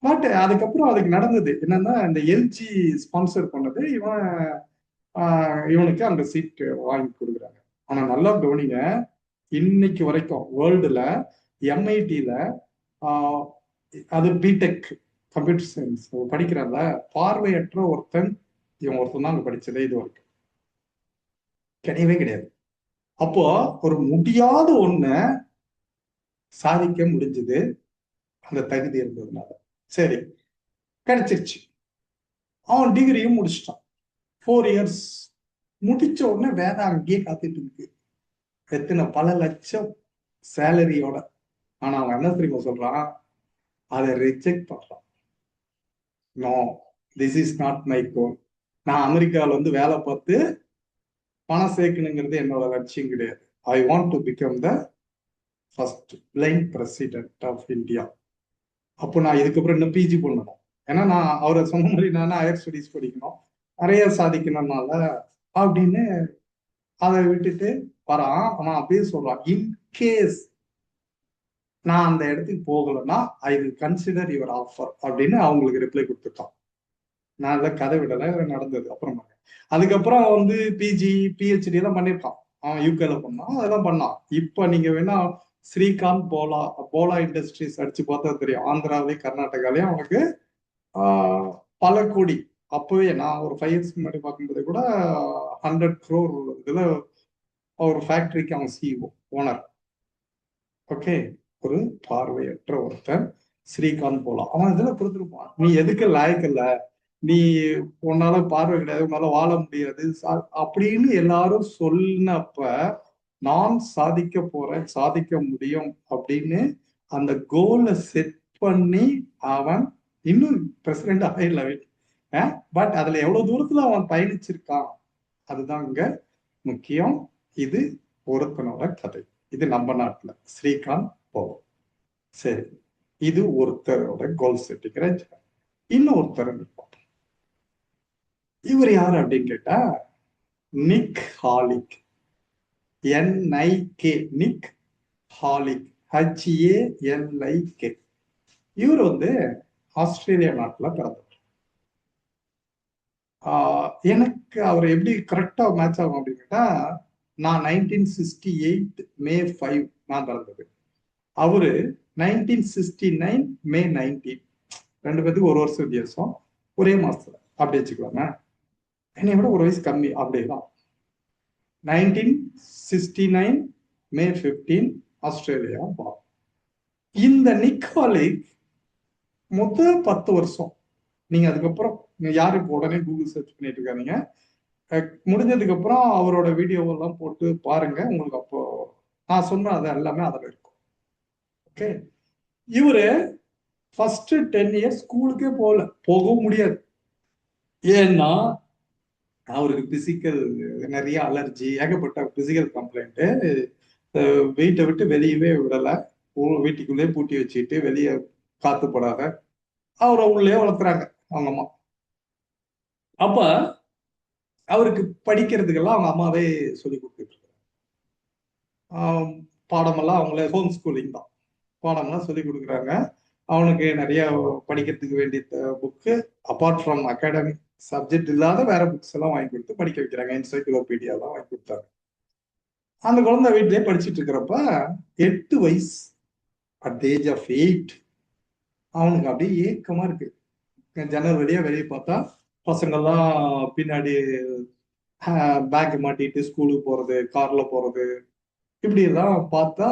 பட் அதுக்கப்புறம் அதுக்கு நடந்தது என்னன்னா, இந்த எல்ஜி ஸ்பான்சர் பண்ணது, இவனுக்கு அந்த சீட் வாங்கி கொடுக்குறாங்க. ஆனா நல்லா கவனிங்க, இன்னைக்கு வரைக்கும் வேர்ல்டுல MIT-ல அது பிடெக் கம்ப்யூட்டர் சயின்ஸ் படிக்கிறாங்க, பார்வையற்ற ஒருத்தன் இவன் ஒருத்தன் தான் அங்க படிச்சதே இது வரைக்கும் கிடையவே கிடையாது. அப்போ ஒரு முடியாத ஒண்ண சாதிக்க முடிஞ்சது அந்த தகுதி இருந்ததுனால. சரி, கிடைச்சிருச்சு. அவன் டிகிரியும் முடிச்சிட்டான். 4 years முடிச்ச உடனே வேலை அங்கேயே காத்துட்டு இருக்கு, எத்தனை பல லட்சம் சேலரியோட. ஆனா அவன் என்ன தெரியுமா சொல்றான்? அதை ரிஜெக்ட் பண்றான். No, this is not my goal. நான் அமெரிக்காவில் வந்து வேலை பார்த்து பணம் சேர்க்கணுங்கிறது என்னோட லட்சியம் கிடையாது. I want to become the first blind president of India. அப்போ நான் இதுக்கப்புறம் இன்னும் பிஜி பண்ணணும். ஏன்னா நான் அவரை சொன்ன மாதிரி நான் ஹையர் ஸ்டடீஸ் படிக்கணும், நிறைய சாதிக்கணும்னால அப்படின்னு அதை விட்டுட்டு வரான். அவன் அப்படியே சொல்றான், இன்கேஸ் நான் அந்த இடத்துக்கு போகலைன்னா I will consider your offer அப்படின்னு அவங்களுக்கு ரிப்ளை கொடுத்துட்டான். நான் அதை கதை விடலை, நடந்தது அப்புறமா. அதுக்கப்புறம் வந்து பிஜி PhD எல்லாம் பண்ணியிருக்கான். அவன் யூகேல பண்ணான், அதெல்லாம் பண்ணான். இப்போ நீங்க வேணா ஸ்ரீகாந்த் போலா இண்டஸ்ட்ரீஸ் அடிச்சு பார்த்தா தெரியும். ஆந்திராவிலையும் கர்நாடகாலையும் அவனுக்கு பல கோடி. அப்பவே நான் ஒரு 5 years முன்னாடி பார்க்கும்போது கூட 100 crore இதுல ஒரு ஃபேக்டரிக்கு அவன் CEO ஓனர். ஓகே, ஒரு பார்வையற்ற ஒருத்தன் ஸ்ரீகாந்த் போலா, அவன் இதுல கொடுத்துருப்பான். நீ எதுக்கு லாயக்கு இல்ல, நீ உன்னால பார்வை கிடையாது, உன்னால வாழ முடியாது அப்படின்னு எல்லாரும் சொன்னப்ப, நான் சாதிக்க போறேன், சாதிக்க முடியும் அப்படின்னு அந்த கோலை செட் பண்ணி அவன் இன்னும் பிரசிடென்ட் ஆயிடல. பட் அதுல எவ்வளவு தூரத்துல அவன் பயணிச்சிருக்கான், அதுதான் இங்க முக்கியம். இது ஒருத்தனோட கதை. இது நம்ம நாட்டுல ஸ்ரீகாந்த் போலா. சரி, இது ஒருத்தரோட கோல் செட்டிங். இன்னொருத்தர் இருப்பான். இவர் யாரு அப்படின்னு கேட்டா, நிக் ஹாலிக். NIK, நிக் ஹாலிக், HALIK. இவர் வந்து ஆஸ்திரேலியா நாட்டுல பிறந்தவர். எனக்கு அவர் எப்படி கரெக்டா மேட்ச் ஆகும் அப்படின்னு கேட்டா, நான் 1968 May 5 நான் பிறந்தது, அவரு 1969 May 19. 2 பேருக்கு 1 வருஷம் வித்தியாசம், ஒரே மாசத்துல அப்படி வச்சுக்கலாமே. என்னை விட 1 வயசு கம்மி அப்படிதான். 1969 May 15 ஆஸ்திரேலியா போனோம். இந்த நிக் ஹாலிக் முதல் 10 வருஷம், நீங்க அதுக்கப்புறம் யாரும் இப்போ உடனே கூகுள் சர்ச் பண்ணிட்டு இருக்காதீங்க. முடிஞ்சதுக்கு அப்புறம் அவரோட வீடியோவெல்லாம் போட்டு பாருங்க. உங்களுக்கு அப்போ நான் சொன்ன அது எல்லாமே அதில் இருக்கும். ஓகே, இவரு ஃபர்ஸ்ட் 10 இயர்ஸ் ஸ்கூலுக்கே போகவும் முடியாது. ஏன்னா அவருக்கு பிசிக்கல் நிறைய அலர்ஜி, ஏகப்பட்ட பிசிக்கல் கம்ப்ளைண்ட். வீட்டை விட்டு வெளியவே விடலை, வீட்டுக்குள்ளே பூட்டி வச்சுட்டு வெளியே காத்து போடாத அவரை உள்ளே வளர்த்துறாங்க அவங்க அம்மா. அப்ப அவருக்கு படிக்கிறதுக்கெல்லாம் அவங்க அம்மாவே சொல்லி கொடுத்துட்டு இருக்காங்க. பாடமெல்லாம் அவங்களே ஹோம் ஸ்கூலிங் தான், பாடமெல்லாம் சொல்லி கொடுக்குறாங்க. அவனுக்கு நிறைய படிக்கிறதுக்கு வேண்டிய book apart from academic subject இல்லாத வேற புக்ஸ் எல்லாம் வாங்கி கொடுத்து படிக்க வைக்கிறாங்க. என்சைக்ளோபீடியா எல்லாம் வாங்கி கொடுத்தாங்க. அந்த குழந்தை வீட்டிலே படிச்சுட்டு இருக்கிறப்ப 8 வயசு, அட் த ஏஜ் ஆஃப் 8 அவனுக்கு அப்படியே ஏக்கமா இருக்கு. ஜன்னல் வழியா வெளியே பார்த்தா பசங்கள்லாம் பின்னாடி பேக் மாட்டிட்டு ஸ்கூலுக்கு போறது, கார்ல போறது, இப்படி எல்லாம் பார்த்தா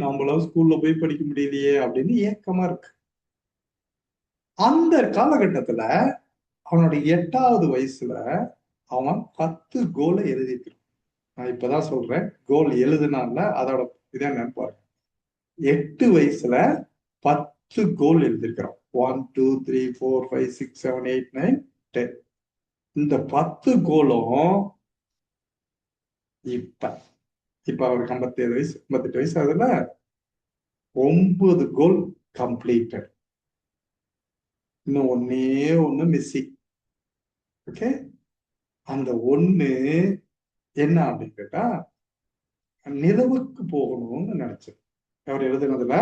நம்மளால ஸ்கூல்ல போய் படிக்க முடியலையே அப்படின்னு ஏக்கமா இருக்கு. அந்த காலகட்டத்துல அவனோட 8வது வயசுல அவன் 10 கோலை எழுதிக்கிறான். நான் இப்பதான் சொல்றேன், கோல் எழுதுனால அதோட இதை நினைப்பாரு. 8 வயசுல 10 கோல் எழுதிருக்கிறான். 1 2 3 4 5 6 7 8 9 10. இந்த 10 கோலும் இப்ப அவருக்கு 57 வயசு 58 வயசு ஆகுதுல, 9 கோல் கம்ப்ளீட்டட். இன்னும் ஒண்ணு மிஸ்ஸிங். ஓகே, அந்த ஒண்ணு என்ன அப்படின்னு கேட்டா, நிலவுக்கு போகணும்னு நினைச்சது. அவர் எழுதுனதுல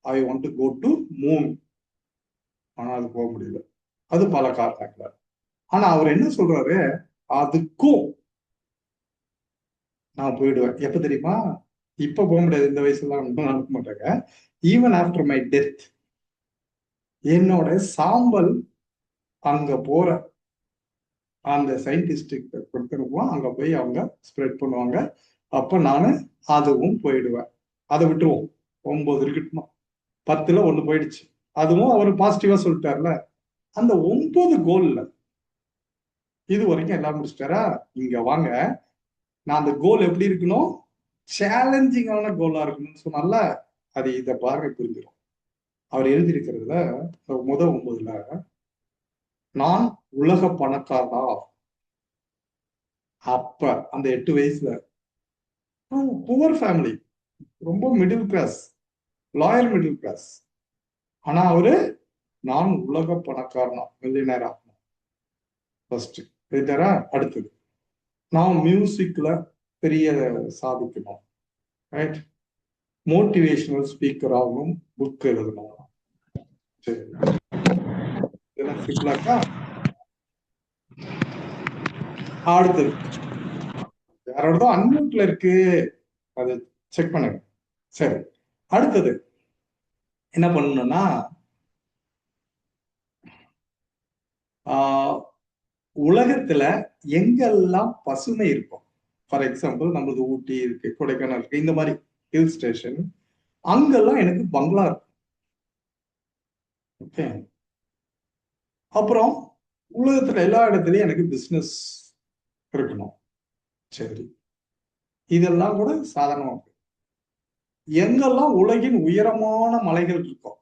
I want to go to moon. ஆனா அது போக முடியல, அது பல காரணங்களால். ஆனா அவர் என்ன சொல்றாரு, அதுக்கும் நான் போயிடுவேன். எப்ப தெரியுமா? இப்ப போக முடியாது, இந்த வயசுலாம் அனுப்ப மாட்டாங்க. ஈவன் ஆஃப்டர் மை டெத், என்னோட சாம்பல் அங்க போற அந்த சயின்டிஸ்டுக்கு கொடுத்துருப்போம், அங்க போய் அவங்க ஸ்ப்ரெட் பண்ணுவாங்க. அப்ப நானு அதுவும் போயிடுவேன். அதை விட்டுருவோம். 9 இருக்கட்டும், 10ல 1 போயிடுச்சு. அதுவும் அவர் பாசிட்டிவா சொல்லிட்டார்ல. அந்த 9 கோல்ல இது வரைக்கும் எல்லாம் முடிச்சிட்டாரா? இங்க வாங்க, நான் அந்த கோல் எப்படி இருக்கணும், சேலஞ்சிங்கான கோலா இருக்கணும்னு சொன்னால, அது இதை பாருங்க புரிஞ்சிடும். அவர் எழுதியிருக்கிறதுல முதல் 9ல நான் உலக பணக்காரனா. அப்ப அந்த 8 வயசுல புவர் ஃபேமிலி, ரொம்ப middle class, lawyer middle class. ஆனா அவரு நான் உலக பணக்காரனா, மில்லியனர் ஆகணும் ஃபர்ஸ்ட். அடுத்தது நான் மியூசிக்ல பெரிய சாதிக்கணும், ரைட், மோட்டிவேஷனல் ஸ்பீக்கர் ஆகணும், புக் எழுதணும். சரி, இதெல்லாம் சிம்பிளாக்கா. அடுத்தது யாரோடதும் அன்மியூட்ல இருக்கு, அது செக் பண்ணுங்க. சரி, அடுத்தது என்ன பண்ணணும்னா, உலகத்துல எங்கெல்லாம் பசுமை இருக்கும், ஃபார் எக்ஸாம்பிள் நம்மளது ஊட்டி இருக்கு, கொடைக்கானல் இருக்கு, இந்த மாதிரி ஹில் ஸ்டேஷன், அங்கெல்லாம் எனக்கு பங்களா இருக்கும். ஓகே, அப்புறம் உலகத்துல எல்லா இடத்துலயும் எனக்கு பிசினஸ் இருக்கணும். சரி, இதெல்லாம் கூட சாதாரணமா இருக்கு. எங்கெல்லாம் உலகின் உயரமான மலைகள் இருக்கும்,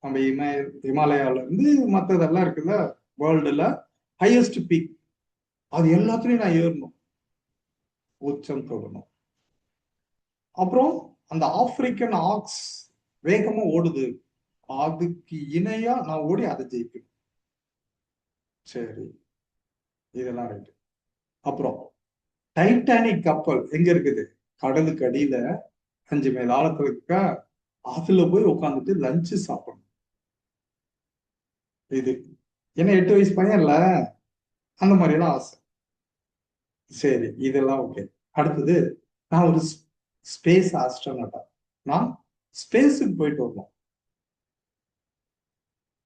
நம்ம இமாலயால இருந்து மற்றதெல்லாம் இருக்குல்ல, வேர்ல்டுல ஹையஸ்ட் பீக், அது எல்லாத்துலயும் நான் ஏறணும், உச்சம் தொடணும். அப்புறம் அந்த ஆப்பிரிக்கன் ஆக்ஸ் வேகமா ஓடுது, அதுக்கு இணையா நான் ஓடி அதை ஜெயிக்கணும். சரி, இதெல்லாம் ரைட்டு. அப்புறம் டைட்டானிக் கப்பல் எங்க இருக்குது, கடலுக்கு அடியில 5 மைல் ஆழத்துல இருக்கா, அதுல போய் உட்காந்துட்டு லஞ்சு சாப்பிடணும். இது என்ன 8 வயசு பையன் இல்ல, அந்த மாதிரி எல்லாம் ஆசை. சரி, இதெல்லாம் ஓகே. அடுத்தது நான் ஒரு ஸ்பேஸ் ஆஸ்ட்ரோனட்டா, நான் ஸ்பேஸுக்கு போயிட்டு வரணும்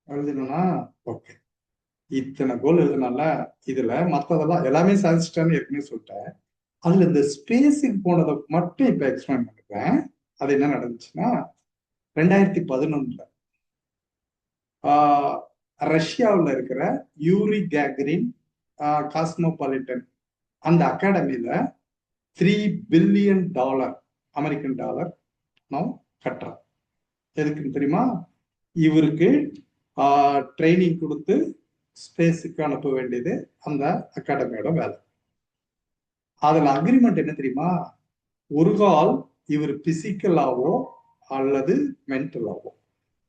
எழுதணும்னா. ஓகே, இத்தனை கோல் எழுதுனால இதுல மற்றதெல்லாம் எல்லாமே சாதிச்சிட்டான்னு ஏற்கனவே சொல்லிட்டேன். அதுல இந்த ஸ்பேஸுக்கு போனதை மட்டும் இப்ப எக்ஸ்பிளைன் பண்ணிருக்கேன். அது என்ன நடந்துச்சுன்னா, 2011 ரஷ்யாவில் இருக்கிற யூரி கேகரின் காஸ்மோபாலிட்டன் அந்த அகாடமியில $3 பில்லியன் அமெரிக்கன் டாலர் நாம் கட்டுறோம். எதுக்குன்னு தெரியுமா? இவருக்கு ட்ரைனிங் கொடுத்து ஸ்பேஸுக்கு அனுப்ப வேண்டியது அந்த அகாடமியோட வேலை. அதுல அக்ரிமெண்ட் என்ன தெரியுமா? ஒரு கால் இவர் பிசிக்கலாவோ அல்லது மென்டலாவோ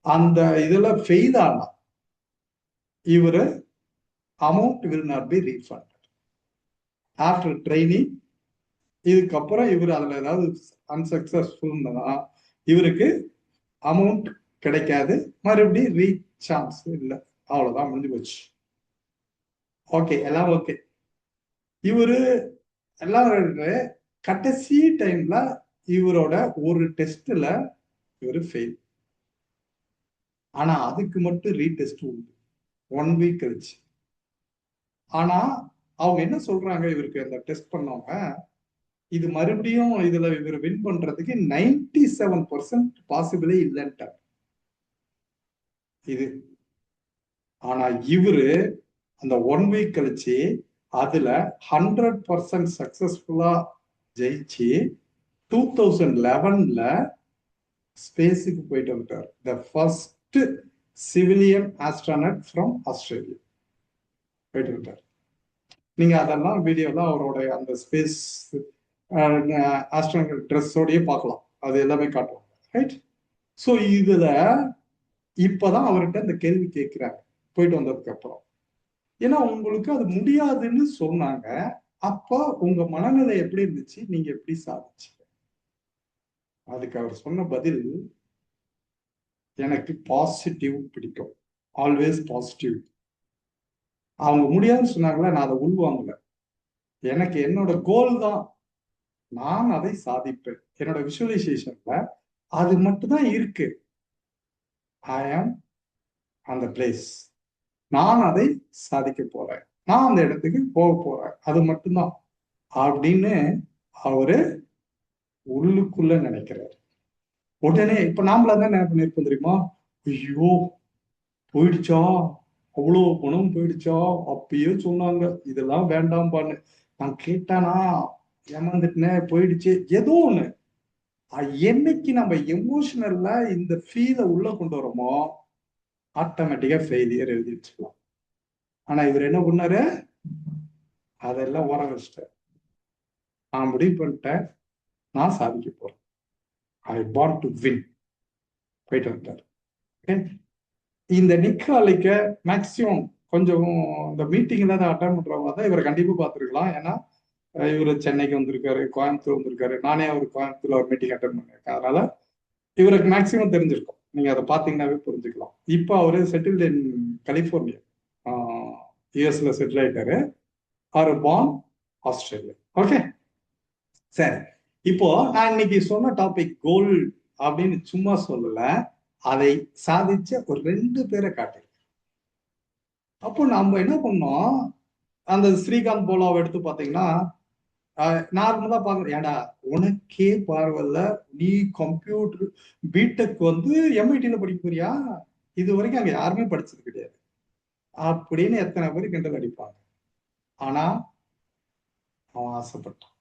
அந்த இதுல ஃபெயில் ஆனா இவரு amount will not be refund after training. இதுக்கப்புறம் இவர் அதுல ஏதாவது அன்சக்சஸ்ஃபுல் இவருக்கு அமௌண்ட் கிடைக்காது, மறுபடியும் ரீச் சான்ஸ் இல்லை, அவ்வளவுதான், முடிஞ்சு போச்சு. ஓகே, எல்லாம் ஓகே. இவரு எல்லாம் கடைசி டைம்ல இவரோட ஒரு டெஸ்ட்ல இவரு ஃபெயில். ஆனா அதுக்கு மட்டும் ரீடெஸ்ட் உண்டு 1 வீக் கழிச்சு. ஆனா அவங்க என்ன சொல்றாங்க, இவருக்கு அந்த டெஸ்ட் பண்ணவங்க, இது மறுபடியும் இதுல இவர் வின் பண்றதுக்கு 97% பாசிபிளே இல்லைன்ட்டார் இது. ஆனா இவரு அந்த 1 வீக் கழிச்சு அதுல 100% சக்சஸ்ஃபுல்லா ஜெயிச்சு 2011ல ஸ்பேஸுக்கு போயிட்டு வந்துட்டார். The first civilian astronaut from Australia போயிட்டு வந்துட்டார். நீங்க அதெல்லாம் வீடியோலாம் அவரோட அந்த ஸ்பேஸ் ஆஸ்ட்ரோனட் ட்ரெஸ்ஸோடயே பார்க்கலாம், அது எல்லாமே காட்டுவாங்க, ரைட்? ஸோ இதுல இப்பதான் அவர்கிட்ட இந்த கேள்வி கேட்கிறாங்க போயிட்டு வந்ததுக்கு அப்புறம். ஏன்னா உங்களுக்கு அது முடியாதுன்னு சொன்னாங்க. அப்போ உங்க மனநிலை எப்படி இருந்துச்சு, நீங்க எப்படி சாதிச்சீங்க? அதுக்கு அவர் சொன்ன பதில், எனக்கு பாசிட்டிவ் பிடிக்கும், ஆல்வேஸ் பாசிட்டிவ். அவங்க முடியாதுன்னு சொன்னாங்களா, நான் அதை உள்வாங்கல. எனக்கு என்னோட கோல் தான், நான் அதை சாதிப்பேன். என்னோட விஷுவலைசேஷன்ல அது மட்டும்தான் இருக்கு. ஐ ஆம் அந்த பிளேஸ், நான் அதை சாதிக்க போறேன், நான் அந்த இடத்துக்கு போக போறேன், அது மட்டும்தான் அப்படின்னு அவரு உள்ளுக்குள்ள நினைக்கிறாரு. உடனே இப்ப நாமளா தான் என்ன பண்ணிருப்போம் தெரியுமா? ஐயோ போயிடுச்சா, அவ்வளோ பணம் போயிடுச்சா, அப்பயே சொன்னாங்க இதெல்லாம் வேண்டாம்பான்னு, நான் கேட்டானா, ஏமாந்துட்டுனேன், போயிடுச்சு, ஏதோ ஒண்ணு. என்னைக்கு நம்ம எமோஷனல்ல இந்த ஃபீலை உள்ள கொண்டு வரோமோ ஆட்டோமேட்டிக்கா ஃபெயிலியர் எழுதி வச்சுக்கலாம். ஆனா இவர் என்ன பண்ணாரு, அதெல்லாம் ஓர வச்சிட்டார். நான் முடிவு பண்ணிட்டேன், நான் சாதிக்க போறேன், ஐ வாண்ட் டு வின், போயிட்டு வந்துட்டார். இந்த நிக்காலிக்க மேக்சிமம் கொஞ்சம் இந்த மீட்டிங்ல தான் அட்டன் பண்றவங்க தான் இவரை கண்டிப்பா பார்த்துருக்கலாம். ஏன்னா இவர் சென்னைக்கு வந்திருக்காரு, கோயம்புத்தூர் வந்திருக்காரு, நானே அவர் கோயம்புத்தூர்ல ஒரு மீட்டிங் அட்டன் பண்ணியிருக்கேன். அதனால இவருக்கு மேக்சிமம் தெரிஞ்சிருக்கும், நீங்க அதை பார்த்தீங்கன்னாவே புரிஞ்சுக்கலாம். இப்போ அவரு செட்டில்டு இன் கலிபோர்னியா, யூஎஸ்ல செட்டில் ஆயிட்டாரு. அவர் பார்ன் ஆஸ்திரேலியா. ஓகே, சரி. இப்போ நான் இன்னைக்கு சொன்ன டாபிக் கோல் அப்படின்னு சும்மா சொல்லல, அதை சாதிச்ச ஒரு 2 பேரை காட்டிருக்கேன். அப்போ நம்ம என்ன பண்ணோம், அந்த ஸ்ரீகாந்த் போலாவை எடுத்து பாத்தீங்கன்னா நார்மலா பாக்குறேன், ஏடா உனக்கே பார்வையில்ல, நீ கம்ப்யூட்டர் பிடெக் வந்து எம்ஐடியில படிக்க போறியா, இது வரைக்கும் அங்க யாருமே படிச்சது கிடையாது அப்படின்னு எத்தனை பேர் கிண்டல் அடிப்பாங்க. ஆனா அவன் ஆசைப்பட்டான்.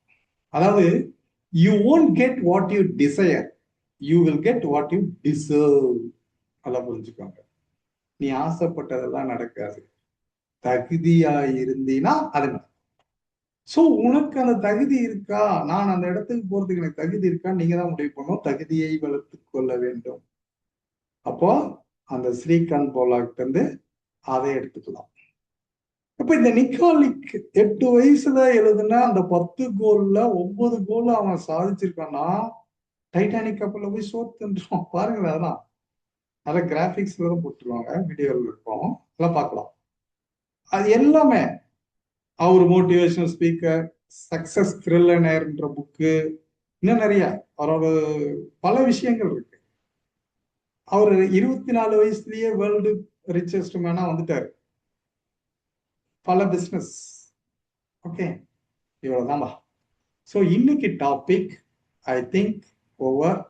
அதாவது you won't get what you desire, you will get what you deserve. அதான் புரிஞ்சுக்கோங்க. நீ ஆசைப்பட்டதெல்லாம் நடக்காது, தகுதியா இருந்தீனா அது நடக்கும். சோ உனக்கு அந்த தகுதி இருக்கா, நான் அந்த இடத்துக்கு போறதுக்கு எனக்கு தகுதி இருக்கா, நீங்க தான் முடிவு பண்ணணும். தகுதியை வளர்த்து கொள்ள வேண்டும். அப்போ அந்த ஸ்ரீகாந்த் போலாக்கிட்ட இருந்து அதை எடுத்துக்கலாம். அப்ப இந்த நிக்காலிக் 8 வயசுல எழுதுன அந்த 10 கோல்ல 9 கோல் அவன் சாதிச்சிருக்கான்னா, டைட்டானிக் கப்பல்ல போய் சோத்துன்றோம் பாருங்களேன். அதெல்லாம் நல்ல கிராபிக்ஸ்ல தான் போட்டுருவாங்க, வீடியோவில் இருக்கும், அதெல்லாம் பார்க்கலாம். அது எல்லாமே அவர் மோட்டிவேஷனல் ஸ்பீக்கர், சக்சஸ் த்ரில்லர்ன்ற புக்கு, இன்னும் நிறைய அவரோட பல விஷயங்கள் இருக்கு. அவர் 24 வயசுலயே வேர்ல்டு ரிச்சஸ்ட் மேனா வந்துட்டாரு, பல பிசினஸ். ஓகே, இவ்வளவுதான்பா. ஸோ இன்னைக்கு டாபிக் ஐ திங்க் ஓவர்.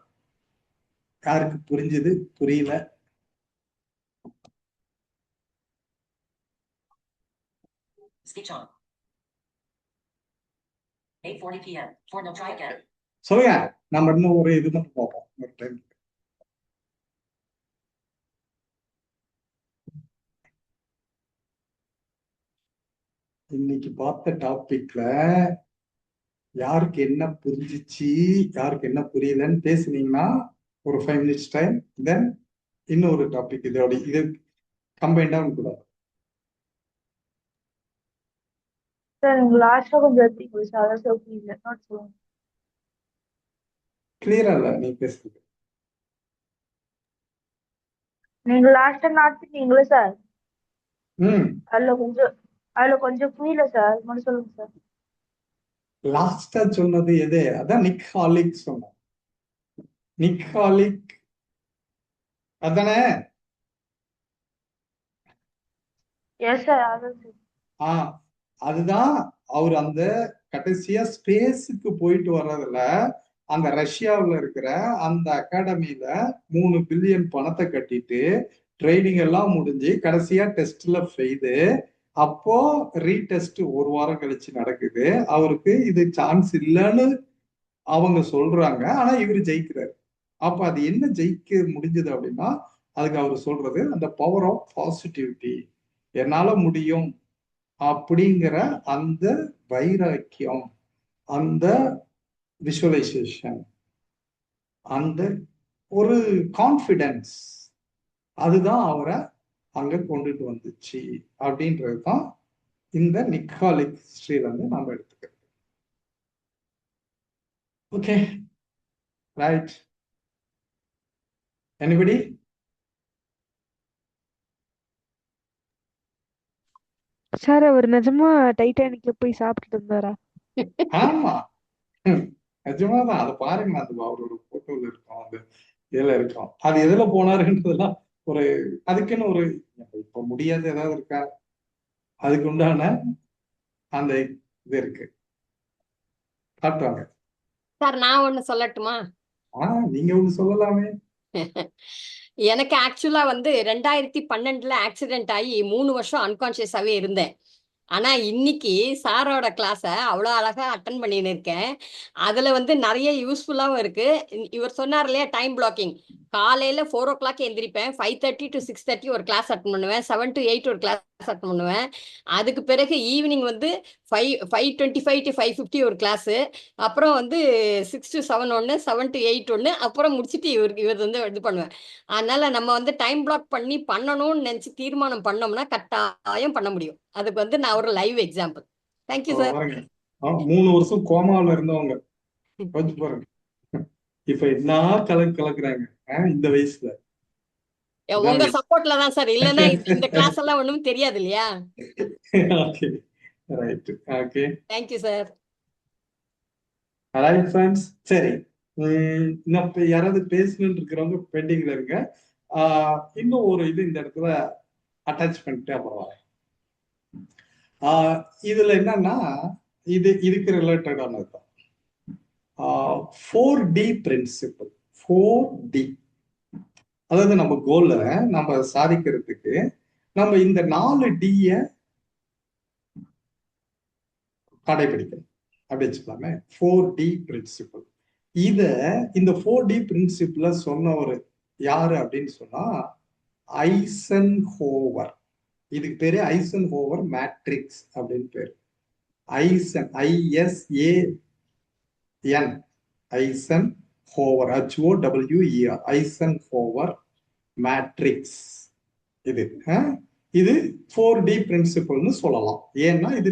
யாருக்கு புரிஞ்சுது, புரியல? Speech on. 8:40 p.m. For no try again. சொல்லுங்க, நம்ம இன்னும் ஒரு இது மட்டும் பார்ப்போம் ஒரு டைம். இன்னைக்கு பார்த்த டாபிக்ல யாருக்கு என்ன புரிஞ்சிச்சு, யாருக்கு என்ன புரியலன்னு பேசுனீங்கன்னா ஒரு 5 minutes டைம், தென் இன்னொரு டாபிக் இதோட இது கம்பைண்டா கூட. சார் நீங்க லாஸ்டா கொஞ்சம் எடுத்தீங்க சார், அதான் சார் புரியல. நோட் சொல்லுங்க. கிளியரா இல்ல நீ பேசுறது. நீங்க லாஸ்டா நாட்டுனீங்களே சார், ம் அதுல கொஞ்சம் புரியல சார், மட்டும் சொல்லுங்க சார். லாஸ்டா சொன்னது எது? அதான் நிக் ஹாலிக் சொன்னோம். நிக் ஹாலிக் அதானே? எஸ் சார், அதான் சார். அதுதான் அவர் அந்த கடைசியா ஸ்பேஸுக்கு போயிட்டு வர்றதுல அந்த ரஷ்யாவில் இருக்கிற அந்த அகாடமியில 3 பில்லியன் பணத்தை கட்டிட்டு ட்ரைனிங் எல்லாம் முடிஞ்சு கடைசியா டெஸ்ட்ல ஃபெயிலு. அப்போ ரீடெஸ்ட் ஒரு வாரம் கழிச்சு நடக்குது. அவருக்கு இது சான்ஸ் இல்லைன்னு அவங்க சொல்றாங்க, ஆனா இவர் ஜெயிக்கிறாரு. அப்ப அது என்ன ஜெயிக்க முடிஞ்சது அப்படின்னா, அதுக்கு அவர் சொல்றது அந்த பவர் ஆஃப் பாசிட்டிவிட்டி, என்னால முடியும் அப்படிங்கிற அந்த வைராக்கியம், அந்த விஷுவலைசேஷன், அந்த ஒரு கான்ஃபிடன்ஸ், அதுதான் அவரை அங்க கொண்டுட்டு வந்துச்சு அப்படின்றது தான் இந்த நிக் ஹாலிக் ஹிஸ்டரியில இருந்து நாம எடுத்துக்கிறோம். Okay, right. எனிபடி? சார் அவர் நிஜமா டைட்டானிக்ல போய் சாப்பிட்டுட்டு இருந்தாரா? ஆமா, நிஜமாதான். அதை பாருங்க, அது அவரோட போட்டோல இருக்கும், அந்த இதுல இருக்கும். அது எதுல போனாருன்றதெல்லாம் ஒரு அதுக்குன்னு ஒரு இப்ப முடியாது ஏதாவது இருக்கா, அதுக்கு உண்டான அந்த இது இருக்கு, காட்டுவாங்க. சார் நான் ஒண்ணு சொல்லட்டுமா? நீங்க ஒண்ணு சொல்லலாமே. எனக்கு ஆக்சுவலா வந்து 2012 ஆக்சிடென்ட் ஆகி 3 வருஷம் அன்கான்சியஸாவே இருந்தேன். ஆனா இன்னைக்கு சாரோட கிளாஸை அவ்வளோ அழகா அட்டன் பண்ணின்னு இருக்கேன். அதுல வந்து நிறைய யூஸ்ஃபுல்லாகவும் இருக்கு. இவர் சொன்னார் இல்லையா டைம் பிளாக்கிங், காலையில 4 o'clock எந்திரிப்பேன், 5:30 to 6:30 ஒரு கிளாஸ் அட்டன் பண்ணுவேன், 7 to 8 ஒரு கிளாஸ் அட்டன் பண்ணுவேன். அதுக்கு பிறகு ஈவினிங் வந்து 5:25 to 5:50 ஒரு கிளாஸு, அப்புறம் வந்து 6 to 7 ஒன்று, 7 to 8 ஒன்று, அப்புறம் முடிச்சுட்டு இவர் வந்து இது பண்ணுவேன். அதனால நம்ம வந்து டைம் பிளாக் பண்ணி பண்ணணும்னு நினைச்சு தீர்மானம் பண்ணோம்னா கட்டாயம் பண்ண முடியும். அதுக்கு வந்து நான் ஒரு லைவ் எக்ஸாம்பிள். Thank you sir. 3 வருஷம் கோமாவில் இருந்தவங்க கொஞ்சம் பாருங்க, இப்ப என்ன கலக்குறாங்க இந்த வயசுல. உங்க சப்போர்ட்ல தான் சார், இல்லைன்னா இந்த கிளாஸ் எல்லாம் ஒண்ணும் தெரியாது இல்லையா? Okay, right. Okay, thank you sir. Right friends. சரி, இன்னும் யாராவது பேசணும்னு இருக்கிறவங்க பெண்டிங்ல இருங்க. இன்னும் ஒரு இது இந்த இடத்துல அட்டாச் பண்ணிட்டு அப்புறம் வரேன். இதுல என்னன்னா, இதுக்கு ரிலேட்டடானது தான் 4D பிரின்சிபிள். 4D அதாவது நம்ம கோல்ல நம்ம சாதிக்கிறதுக்கு நம்ம இந்த 4D கடைபிடிக்கணும் அப்படி வச்சுக்கலாமே. 4D principle. இந்த 4D பிரின்சிபிள சொன்னவர் யாரு அப்படின்னு சொன்னா ஐசன்ஹோவர். இதுக்கு பேரு ஐசன்ஹோவர் மேட்ரிக்ஸ் அப்படின்னு பேரு. Eisenhower, HOWER, Eisenhower matrix. இது 4D பிரின்சிபிள்னு சொல்லலாம். ஏன்னா இது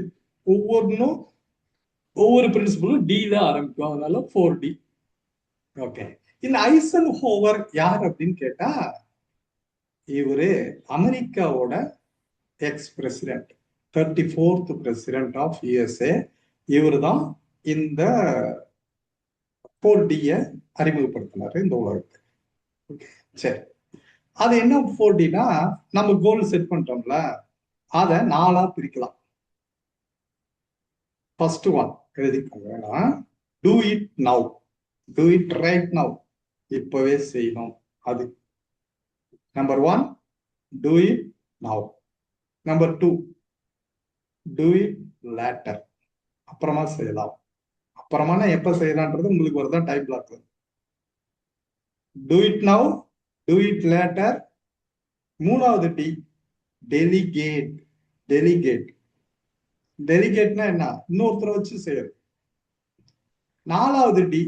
ஒவ்வொரு பிரின்சிபிளும் D-ல ஆரம்பிக்கும், அதனால 4D. ஓகே, இந்த ஐசன்ஹோவர் யார் அப்படின்னு கேட்டா, இவரு அமெரிக்காவோட ex president, 34th president of USA. இவர் தான் இந்த 4D அறிமுகப்படுத்தினாரு இந்த உலகத்துக்கு. சரி, அது என்ன 4Dனா, நம்ம கோல் செட் பண்ணிட்டோம்ல, அதை 4ஆ பிரிக்கலாம். ஃபர்ஸ்ட் ஒன் எழுதிக்கோங்க, do it now. Do it right now, இப்பவே செய்யணும். அது number 1, do it now. Number 2, do it later, அப்புறமா செய்யலாம். அப்புறமா எப்ப செய்யலான்றது உங்களுக்கு வருதான் type block. Do it now, do it later. மூணாவது டி, டெலிகேட். டெலிகேட் டெலிகேட்னா என்ன? இன்னொருத்தரை வச்சு செய்யறது. நாலாவது D,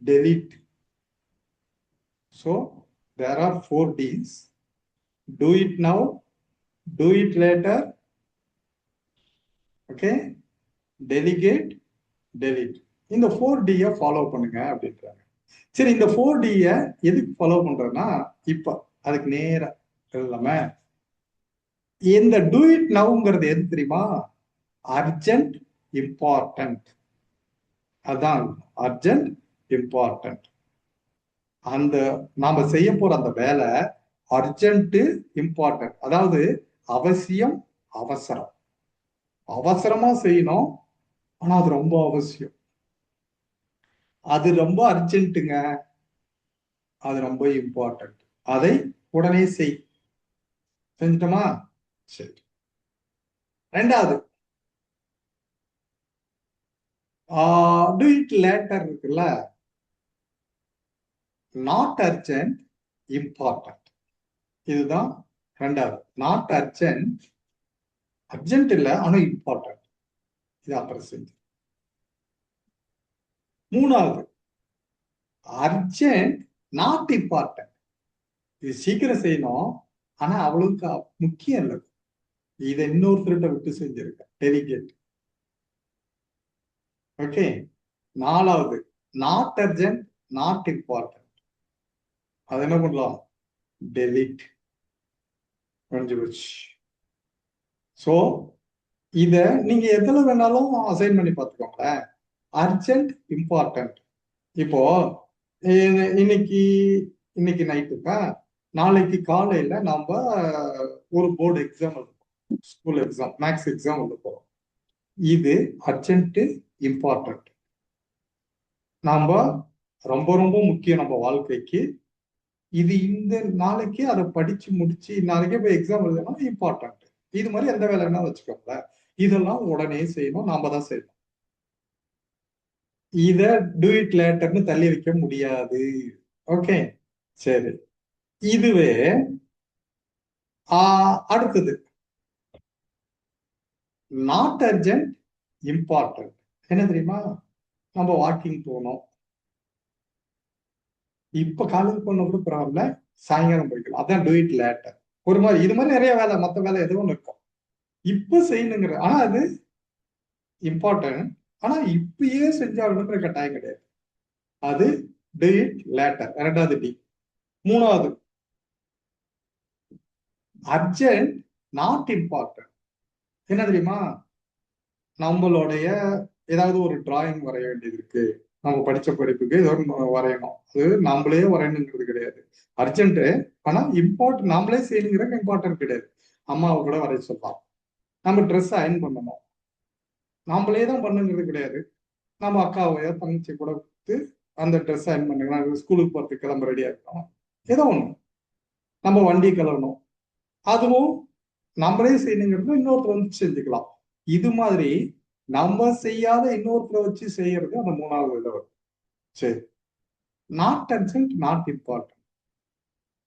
delete. So there are 4 D's. Do it now, do it later, okay, delegate, delete. இந்த 4D ஃபாலோ பண்ணுங்க அப்படின்றாங்க. சரி, இந்த 4D எதுக்கு ஃபாலோ பண்றேன்னா, இப்ப அதுக்கு நேரா எல்லாமே இந்த டூ இட் நவுங்கிறது எது தெரியுமா? Urgent, important. அதான் அர்ஜென்ட், இம்பார்ட்டன்ட். அந்த நாம செய்ய போற அந்த வேலை அர்ஜென்ட், இம்பார்ட்டன்ட். அதாவது அவசியம், அவசரம். அவசரமா செய்யணும், ஆனா அது ரொம்ப அவசியம். அது ரொம்ப அர்ஜென்ட்டுங்க, அது ரொம்ப இம்பார்ட்டன்ட். அதை உடனே செய். செஞ்சிட்டோமா? சரி. ரெண்டாவது டூ இட் லேட்டர் இருக்குல்ல, நாட் அர்ஜென்ட், இம்பார்ட்டன்ட். இதுதான் ரெண்டாவது. நாட் அர்ஜென்ட், அர்ஜென்ட் இல்ல ஆனா இம்பார்ட்டன்ட். இது அப்புறம் செஞ்சு. மூணாவது அர்ஜென்ட், நாட் இம்பார்ட்டன்ட். இது சீக்கிரம் செய்யணும், ஆனா அவளுக்கு முக்கியம் இல்லை. இதை இன்னொருத்தர்கிட்ட விட்டு செஞ்சிருக்க. டெலிகேட். ஓகே. நாலாவது நாட் அர்ஜென்ட், நாட் இம்பார்ட்டன்ட். அது என்ன பண்ணலாம்? டெலிட். முடிஞ்சு போச்சு. ஸோ இத நீங்க எதுல வேணாலும் அசைன் பண்ணி பார்த்துக்கோங்களேன். Urgent, important. இப்போ இன்னைக்கு நைட்டுக்கா, நாளைக்கு காலையில நாம ஒரு போர்டு எக்ஸாம் எழுதுவோம், ஸ்கூல் எக்ஸாம், மேக்ஸ் எக்ஸாம் எழுத போறோம். இது அர்ஜென்ட், இம்பார்ட்டன்ட். நாம ரொம்ப ரொம்ப முக்கியம் நம்ம வாழ்க்கைக்கு. இது இந்த நாளைக்கு அதை படிச்சு முடிச்சு நாளைக்கே போய் எக்ஸாம் எழுதணும், இம்பார்ட்டன்ட். இது மாதிரி எந்த வேலைன்னா வச்சுக்கோங்களேன். இதெல்லாம் உடனே செய்யணும், நாம தான் செய்யணும். இத டூ இட் லேட்டர்னு தள்ளி வைக்க முடியாது. ஓகே, சரி. இதுவே அடுத்தது நாட் அர்ஜென்ட், இம்பார்ட்டன்ட். என்ன தெரியுமா? நம்ம வாக்கிங் போனோம், இப்ப காலையில் போன கூட பரவாயில்ல, சாயங்காலம் போய்க்கலாம். அதான் டூ இட் லேட்டர். ஒரு மாதிரி இது மாதிரி நிறைய வேலை, மற்ற வேலை எதுவும் ஒன்று இருக்கும், இப்ப செய்யணுங்கிற. ஆனா அது இம்பார்ட்டன்ட், ஆனா இப்பயே செஞ்சாலுங்கிற கட்டாயம் கிடையாது. அது டூ இட் லேட்டர். இரண்டாவது டி. மூணாவது அர்ஜென்ட், நாட் இம்பார்ட்டன்ட். என்ன தெரியுமா? நம்மளுடைய ஏதாவது ஒரு டிராயிங் வரைய வேண்டியது இருக்கு, நம்ம படிச்ச படிப்புக்கு ஏதோ வரையணும், அது நம்மளே வரையணுங்கிறது கிடையாது. அர்ஜென்ட், ஆனா இம்பார்ட்டன்ட் நம்மளே செய்யணுங்கிற இம்பார்ட்டன்ட் கிடையாது. அம்மாவை கூட வரைய சொல்லலாம். நம்ம ட்ரெஸ் அயன் பண்ணணும், நம்மளே தான் பண்ணுங்கிறது கிடையாது. நம்ம அக்காவையோ தங்கச்சி கூட கொடுத்து அந்த ட்ரெஸ் அயன் பண்ணுங்க, ஸ்கூலுக்கு போறதுக்கு கிளம்ப ரெடியா இருக்கணும். ஏதோ ஒண்ணு நம்ம வண்டி கலவணும், அதுவும் நம்மளே செய்யணுங்கிறது இன்னொருத்தர் வந்து செஞ்சுக்கலாம். இது மாதிரி நம்ம செய்யாத இன்னொருத்தரை வச்சு செய்யறது அந்த மூணாவது இதில் வரும். சரி, நாட் அர்ஜென்ட், நாட் இம்பார்ட்டன்ட்.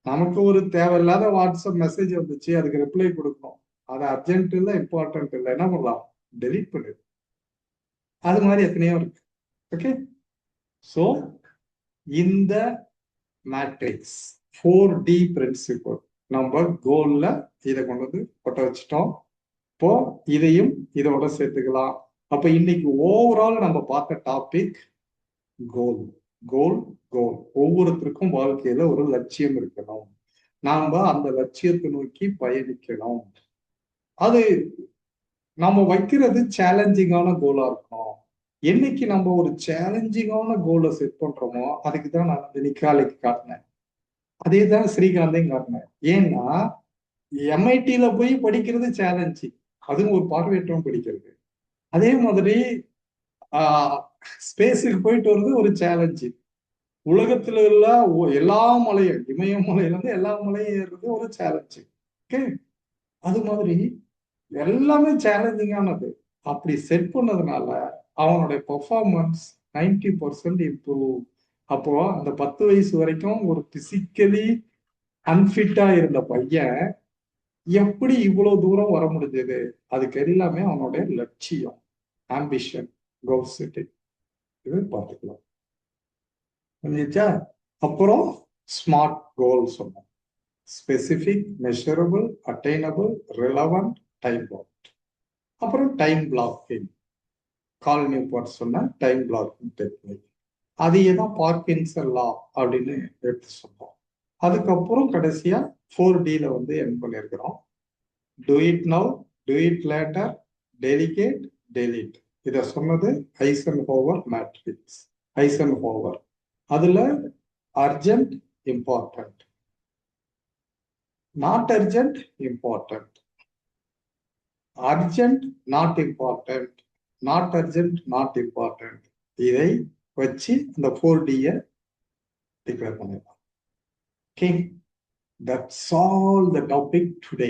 நமக்கு ஒரு தேவையில்லாத வாட்ஸ்அப் மெசேஜ் வந்துச்சு, அதுக்கு ரிப்ளை கொடுக்கணும். அது அர்ஜென்ட் இல்லை, இம்பார்ட்டன்ட் இல்லை, என்ன பண்ணலாம்? டெலீட் பண்ணிடு. அது மாதிரி எத்தனையோ இருக்கு. ஓகே. ஸோ இந்த மேட்ரிக்ஸ் 4D பிரின்சிபல் நம்ம கோல்ல இதை கொண்டு வந்து கொட்ட வச்சுட்டோம். இப்போ இதையும் இதோட சேர்த்துக்கலாம். அப்ப இன்னைக்கு ஓவரால் நம்ம பார்த்த டாபிக் கோல். கோல் கோல் ஒவ்வொருத்தருக்கும் வாழ்க்கையில ஒரு லட்சியம் இருக்கணும், நாம அந்த லட்சியத்தை நோக்கி பயணிக்கணும். அது நம்ம வைக்கிறது சேலஞ்சிங்கான கோலா இருக்கணும். என்னைக்கு நம்ம ஒரு சேலஞ்சிங்கான கோலை செட் பண்றோமோ அதுக்கு தான் நான் அந்த நிக்காலைக்கு காட்டினேன், அதே தான் ஸ்ரீகாந்தையும் காட்டினேன். ஏன்னா MIT போய் படிக்கிறது சேலஞ்சிங், அதுவும் ஒரு பார்வையற்றவன் படிக்கிறது. அதே மாதிரி ஸ்பேஸுக்கு போயிட்டு வருது ஒரு சேலஞ்சு. உலகத்துல உள்ள எல்லா மலையும், இமயமலையில இருந்து எல்லா மலையும் ஏறுறது ஒரு சேலஞ்சு. ஓகே. அது மாதிரி எல்லாமே சேலஞ்சிங்கானது. அப்படி செட் பண்ணதுனால அவனுடைய பெர்ஃபார்மன்ஸ் 90% இம்ப்ரூவ். அப்போ அந்த 10 வயசு வரைக்கும் ஒரு பிசிக்கலி அன்ஃபிட்டா இருந்த பையன் எப்படி இவ்வளவு தூரம் வர முடிஞ்சது? அதுக்கு எல்லாமே அவனுடைய லட்சியம், ஆம்பிஷன், கோல் செட்டிங். இது பார்த்துக்கலாம். புரிஞ்சுச்சா? அப்புறம் ஸ்மார்ட் கோல் சொன்னோம். Specific, measurable, attainable, relevant, time bound. அப்புறம் டைம் பிளாக்கிங். கால் நியூபோர்ட் சொன்ன டைம் பிளாக்கிங் டெக்னிக். அதையே தான் பார்க்கின்சன் லா அப்படின்னு எடுத்து சொன்னோம். அதுக்கப்புறம் கடைசியா 4Dல வந்து என் பண்ணியிருக்கிறோம். Do it now, do it later, delegate, delete. இதை சொன்னது ஐசன்ஹோவர் மேட்ரிக்ஸ். ஐசன்ஹோவர் அதுல urgent, important, not urgent, important, urgent, not important, not urgent, not important. இதை வச்சு இந்த 4Dயை டிக்ளேர் பண்ணிடலாம். Okay, that's all the topic today.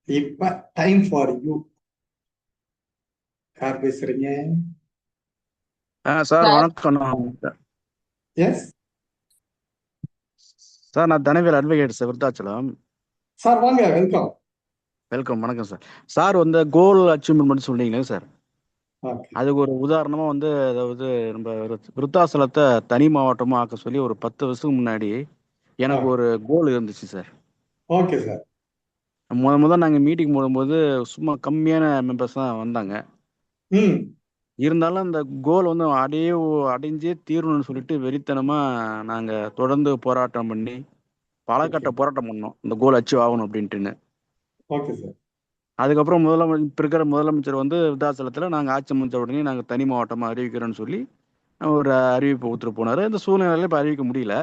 இப்ப டைம் ஃபார் யூ. யார் பேசுறீங்க? சார் வணக்கம். எஸ் சார், நான் Dhanavel advocate sir, Virudhachalam. Sir வாங்க, வெல்கம். வெல்கம், வணக்கம் சார். சார் வந்து கோல் அச்சீவ்மெண்ட் மட்டும் சொன்னீங்களே சார், ஓகே அதுக்கு ஒரு உதாரணமா வந்து, அதாவது நம்ம விருத்தாச்சலத்தை தனி மாவட்டமா ஆக்க சொல்லி ஒரு 10 வருஷத்துக்கு முன்னாடி எனக்கு ஒரு கோல் இருந்துச்சு சார். Okay sir. முதல் நாங்கள் மீட்டிங் போடும்போது சும்மா கம்மியான மெம்பர்ஸ் தான் வந்தாங்க. ம் இருந்தாலும் அந்த கோல் வந்து அடைஞ்சே தீரணும்னு சொல்லிட்டு வெறித்தனமா நாங்கள் தொடர்ந்து போராட்டம் பண்ணி பல கட்ட போராட்டம் பண்ணோம், இந்த கோல் அச்சீவ் ஆகணும் அப்படின்ட்டுன்னு. Okay sir. அதுக்கப்புறம் இப்போ இருக்கிற முதலமைச்சர் வந்து விருத்தாச்சலத்தில் நாங்கள் ஆட்சி அமைச்ச உடனே நாங்கள் தனி மாவட்டமாக அறிவிக்கிறோன்னு சொல்லி ஒரு அறிவிப்பை ஊத்துட்டு போனார். இந்த சூழ்நிலையில இப்போ அறிவிக்க முடியல.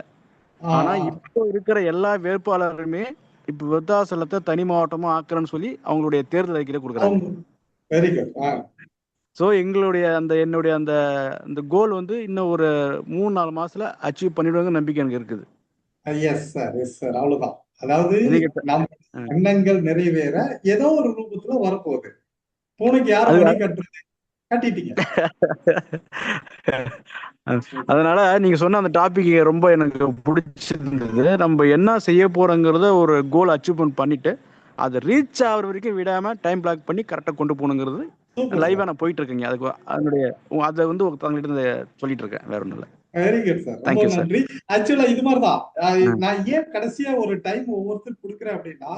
ஆனால் இப்போ இருக்கிற எல்லா வேட்பாளருமே இப்போ விருத்தாச்சலத்தை தனி மாவட்டமாக ஆக்குறேன்னு சொல்லி அவங்களுடைய தேர்தல் அறிக்கையில கொடுக்குறாங்க. Very good. ஸோ எங்களுடைய என்னுடைய அந்த கோல் வந்து இன்னும் ஒரு 3-4 மாசத்துல அச்சீவ் பண்ணிடுவாங்க நம்பிக்கை எனக்கு இருக்குது. Yes sir, yes sir. அவ்வளவுதான். அதாவது இன்னைக்கு நம்ம எண்ணங்கள் நிறைவேற ஏதோ ஒரு ரூபத்துல வரப்போகுது. பூனைக்கு யாரும் மணி கட்டுறது? கட்டிட்டீங்க. அதனால நீங்க சொன்ன அந்த டாபிக் ரொம்ப எனக்கு பிடிச்சிருந்தது. நம்ம என்ன செய்ய போறோங்கிறத ஒரு கோல் அச்சீவ்மெண்ட் பண்ணிட்டு அதை ரீச் ஆகிற வரைக்கும் விடாம டைம் பிளாக் பண்ணி கரெக்டா கொண்டு போகணுங்கிறது லைவா நான் போயிட்டு இருக்கேங்க. அதுக்கு அதனுடைய அதை வந்து ஒருத்தவங்ககிட்ட சொல்லிட்டு இருக்கேன், வேற ஒன்றும் இல்லை. வெரி குட் சார், ரொம்ப நன்றி. ஆக்சுவலா இது மாதிரிதான் நான் ஏன் கடைசியா ஒரு டைம் ஒவ்வொருத்தருக்கு கொடுக்குறேன் அப்படின்னா,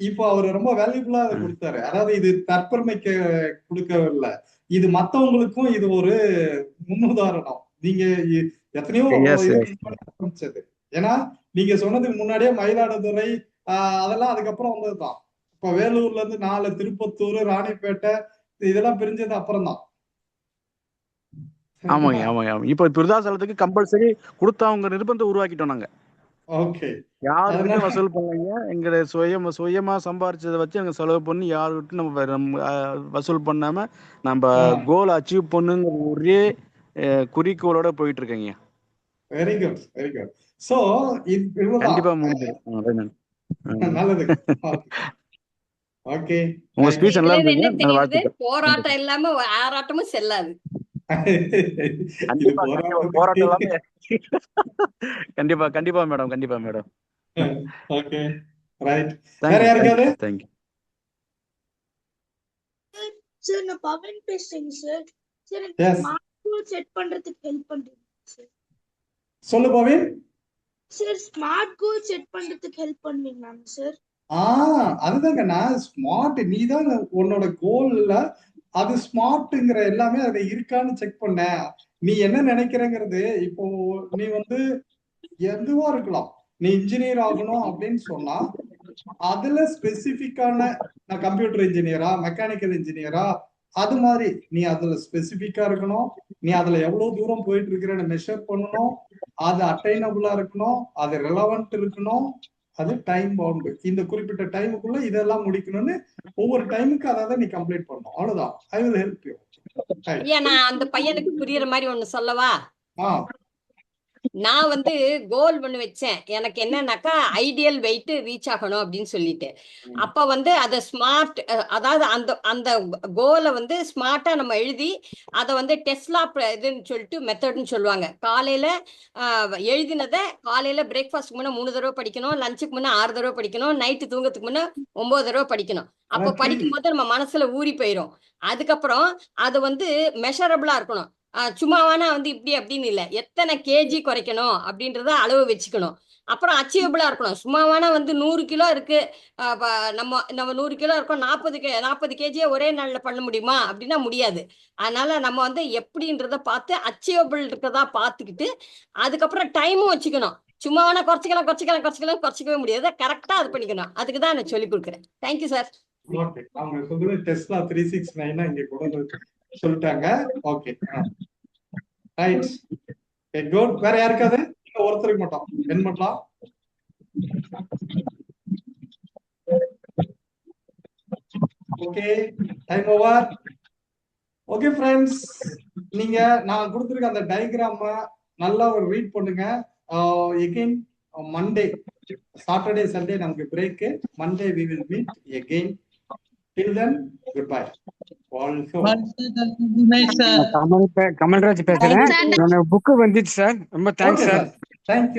இப்போ அவர் ரொம்ப வேல்யூபுல்லா அதை கொடுத்தாரு. அதாவது இது தற்பெருமைக்கு கொடுக்கவில்லை, இது மத்தவங்களுக்கும் இது ஒரு முன்னுதாரணம். நீங்க எத்தனையோ ஆரம்பிச்சது. ஏன்னா நீங்க சொன்னதுக்கு முன்னாடியே மயிலாடுதுறை அதெல்லாம் அதுக்கப்புறம் வந்ததுதான். இப்ப வேலூர்ல இருந்து 4, திருப்பத்தூர், ராணிப்பேட்டை இதெல்லாம் பிரிஞ்சது அப்புறம் தான். ஆமாங்க ஆமாங்க. இப்போ விருத்தாச்சலத்துக்கு கம்பல்சரி கொடுத்தவங்க நிர்பந்தம் உருவாக்கிட்டோம் நாங்க. ஓகே, யாருக்கிட்ட வசூல் பண்ணீங்க, எங்க சுயமா சம்பாரிச்சதை வச்சு எங்க செலவு பண்ணி யாருக்கிட்ட நம்ம வசூல் பண்ணாம நம்ம கோல் அச்சீவ் பண்ணுங்கிற ஒரே குறிக்கோளோட போயிட்டு இருக்கீங்க. Very good, very good. So கண்டிப்பா நல்லது. ஓகே, உங்க ஸ்பீச் நல்லா இருந்தது. போராட்டம் இல்லாம ஆராட்டமும் செல்லாது. போராட்டம் இல்லாம கண்டிப்பா கண்டிப்பா மேடம், கண்டிப்பா மேடம். Okay, right. வேற யாருக்காவது? Thank you sir. நான் பவன் பேசுறேன் sir. Sir smart goal set பண்றதுக்கு ஹெல்ப் பண்றீங்க சார்? சொல்லு Pavan. Sir smart goal set பண்றதுக்கு ஹெல்ப் பண்ணுவீங்களா சார்? அதுதாங்க, நான் ஸ்மார்ட், நீ தான் உன்னோட கோல்ல அது ஸ்மார்ட்ங்கிற எல்லாமே அது இருக்கான்னு செக் பண்ண. நீ என்ன நினைக்கிறங்கிறது, இப்போ நீ வந்து எதுவா இருக்கலாம், நீ இன்ஜினியர் ஆகணும் அப்படின்னு சொன்னா அதுல ஸ்பெசிபிக்கான, நான் கம்ப்யூட்டர் இன்ஜினியரா, மெக்கானிக்கல் இன்ஜினியரா, அது மாதிரி நீ அதுல ஸ்பெசிபிக்கா இருக்கணும். நீ அதுல எவ்வளவு தூரம் போயிட்டு இருக்கிறன்னு மெஷர் பண்ணணும். அது அட்டைனபிளா இருக்கணும், அது ரெலவெண்ட் இருக்கணும், அது டைம் பவுண்டு. இந்த குறிப்பிட்ட டைமுக்குள்ள இதெல்லாம் முடிக்கணும்னு ஒவ்வொரு டைமுக்கு அதாவது நீ கம்ப்ளீட் பண்ணணும். அவ்வளவுதான். I will help you. நான் அந்த பையனுக்கு புரியுற மாதிரி ஒண்ணு சொல்லவா? நான் வந்து கோல் ஒன்று வச்சேன். எனக்கு என்னன்னாக்கா ஐடியல் வெயிட் ரீச் ஆகணும் அப்படின்னு சொல்லிட்டு. அப்ப வந்து அதை ஸ்மார்ட், அதாவது அந்த அந்த கோலை வந்து ஸ்மார்ட்டா நம்ம எழுதி அதை வந்து டெஸ்லா இதுன்னு சொல்லிட்டு மெத்தட்னு சொல்லுவாங்க. காலையில எழுதினதை காலையில பிரேக்ஃபாஸ்ட்க்கு முன்னே 3 தடவை படிக்கணும், லஞ்சுக்கு முன்னே 6 தடவை படிக்கணும், நைட்டு தூங்கத்துக்கு முன்னே 9 தடவை படிக்கணும். அப்போ படிக்கும்போது நம்ம மனசுல ஊறி போயிடும். அதுக்கப்புறம் அது வந்து மெஷரபிளா இருக்கணும். சும்மாவானா வந்து இப்படி அப்படின்னு இல்லை, எத்தனை கேஜி குறைக்கணும் அப்படின்றத அளவு வச்சுக்கணும். அப்புறம் அச்சீவபிளா இருக்கணும். சும்மாவானா வந்து 100 கிலோ இருக்கு, நம்ம 100 கிலோ இருக்கோம், 40 கேஜியை ஒரே நாள்ல பண்ண முடியுமா அப்படின்னா முடியாது. அதனால நம்ம வந்து எப்படின்றத பார்த்து அச்சீவபிள் இருக்கிறதா பார்த்துக்கிட்டு அதுக்கப்புறம் டைமும் வச்சுக்கணும். சும்மாவானா குறைச்சிக்கவே முடியாது. கரெக்டா அது பண்ணிக்கணும். அதுக்கு தான் நான் சொல்லி கொடுக்குறேன். Thank you sir. ஓகே, அவங்க சொல்றது டெஸ்லா 369 இங்க கூட சொல்லிட்டாங்க. Okay, right, good. வேற யாருக்காவது? ஒருத்தருக்கு மட்டும் என்ன பண்ணலாம்? Okay, time over. Okay friends, நீங்க நான் கொடுத்துருக்க அந்த டயக்ராம நல்லா ஒரு ரீட் பண்ணுங்க. எகைன் மண்டே, சாட்டர்டே சண்டே நமக்கு break. Monday we will meet again. Till then, goodbye. Kamalraj பேசுறேன். புக்கு வந்துச்சு சார். ரொம்ப தேங்க்ஸ் சார். தேங்க்யூ.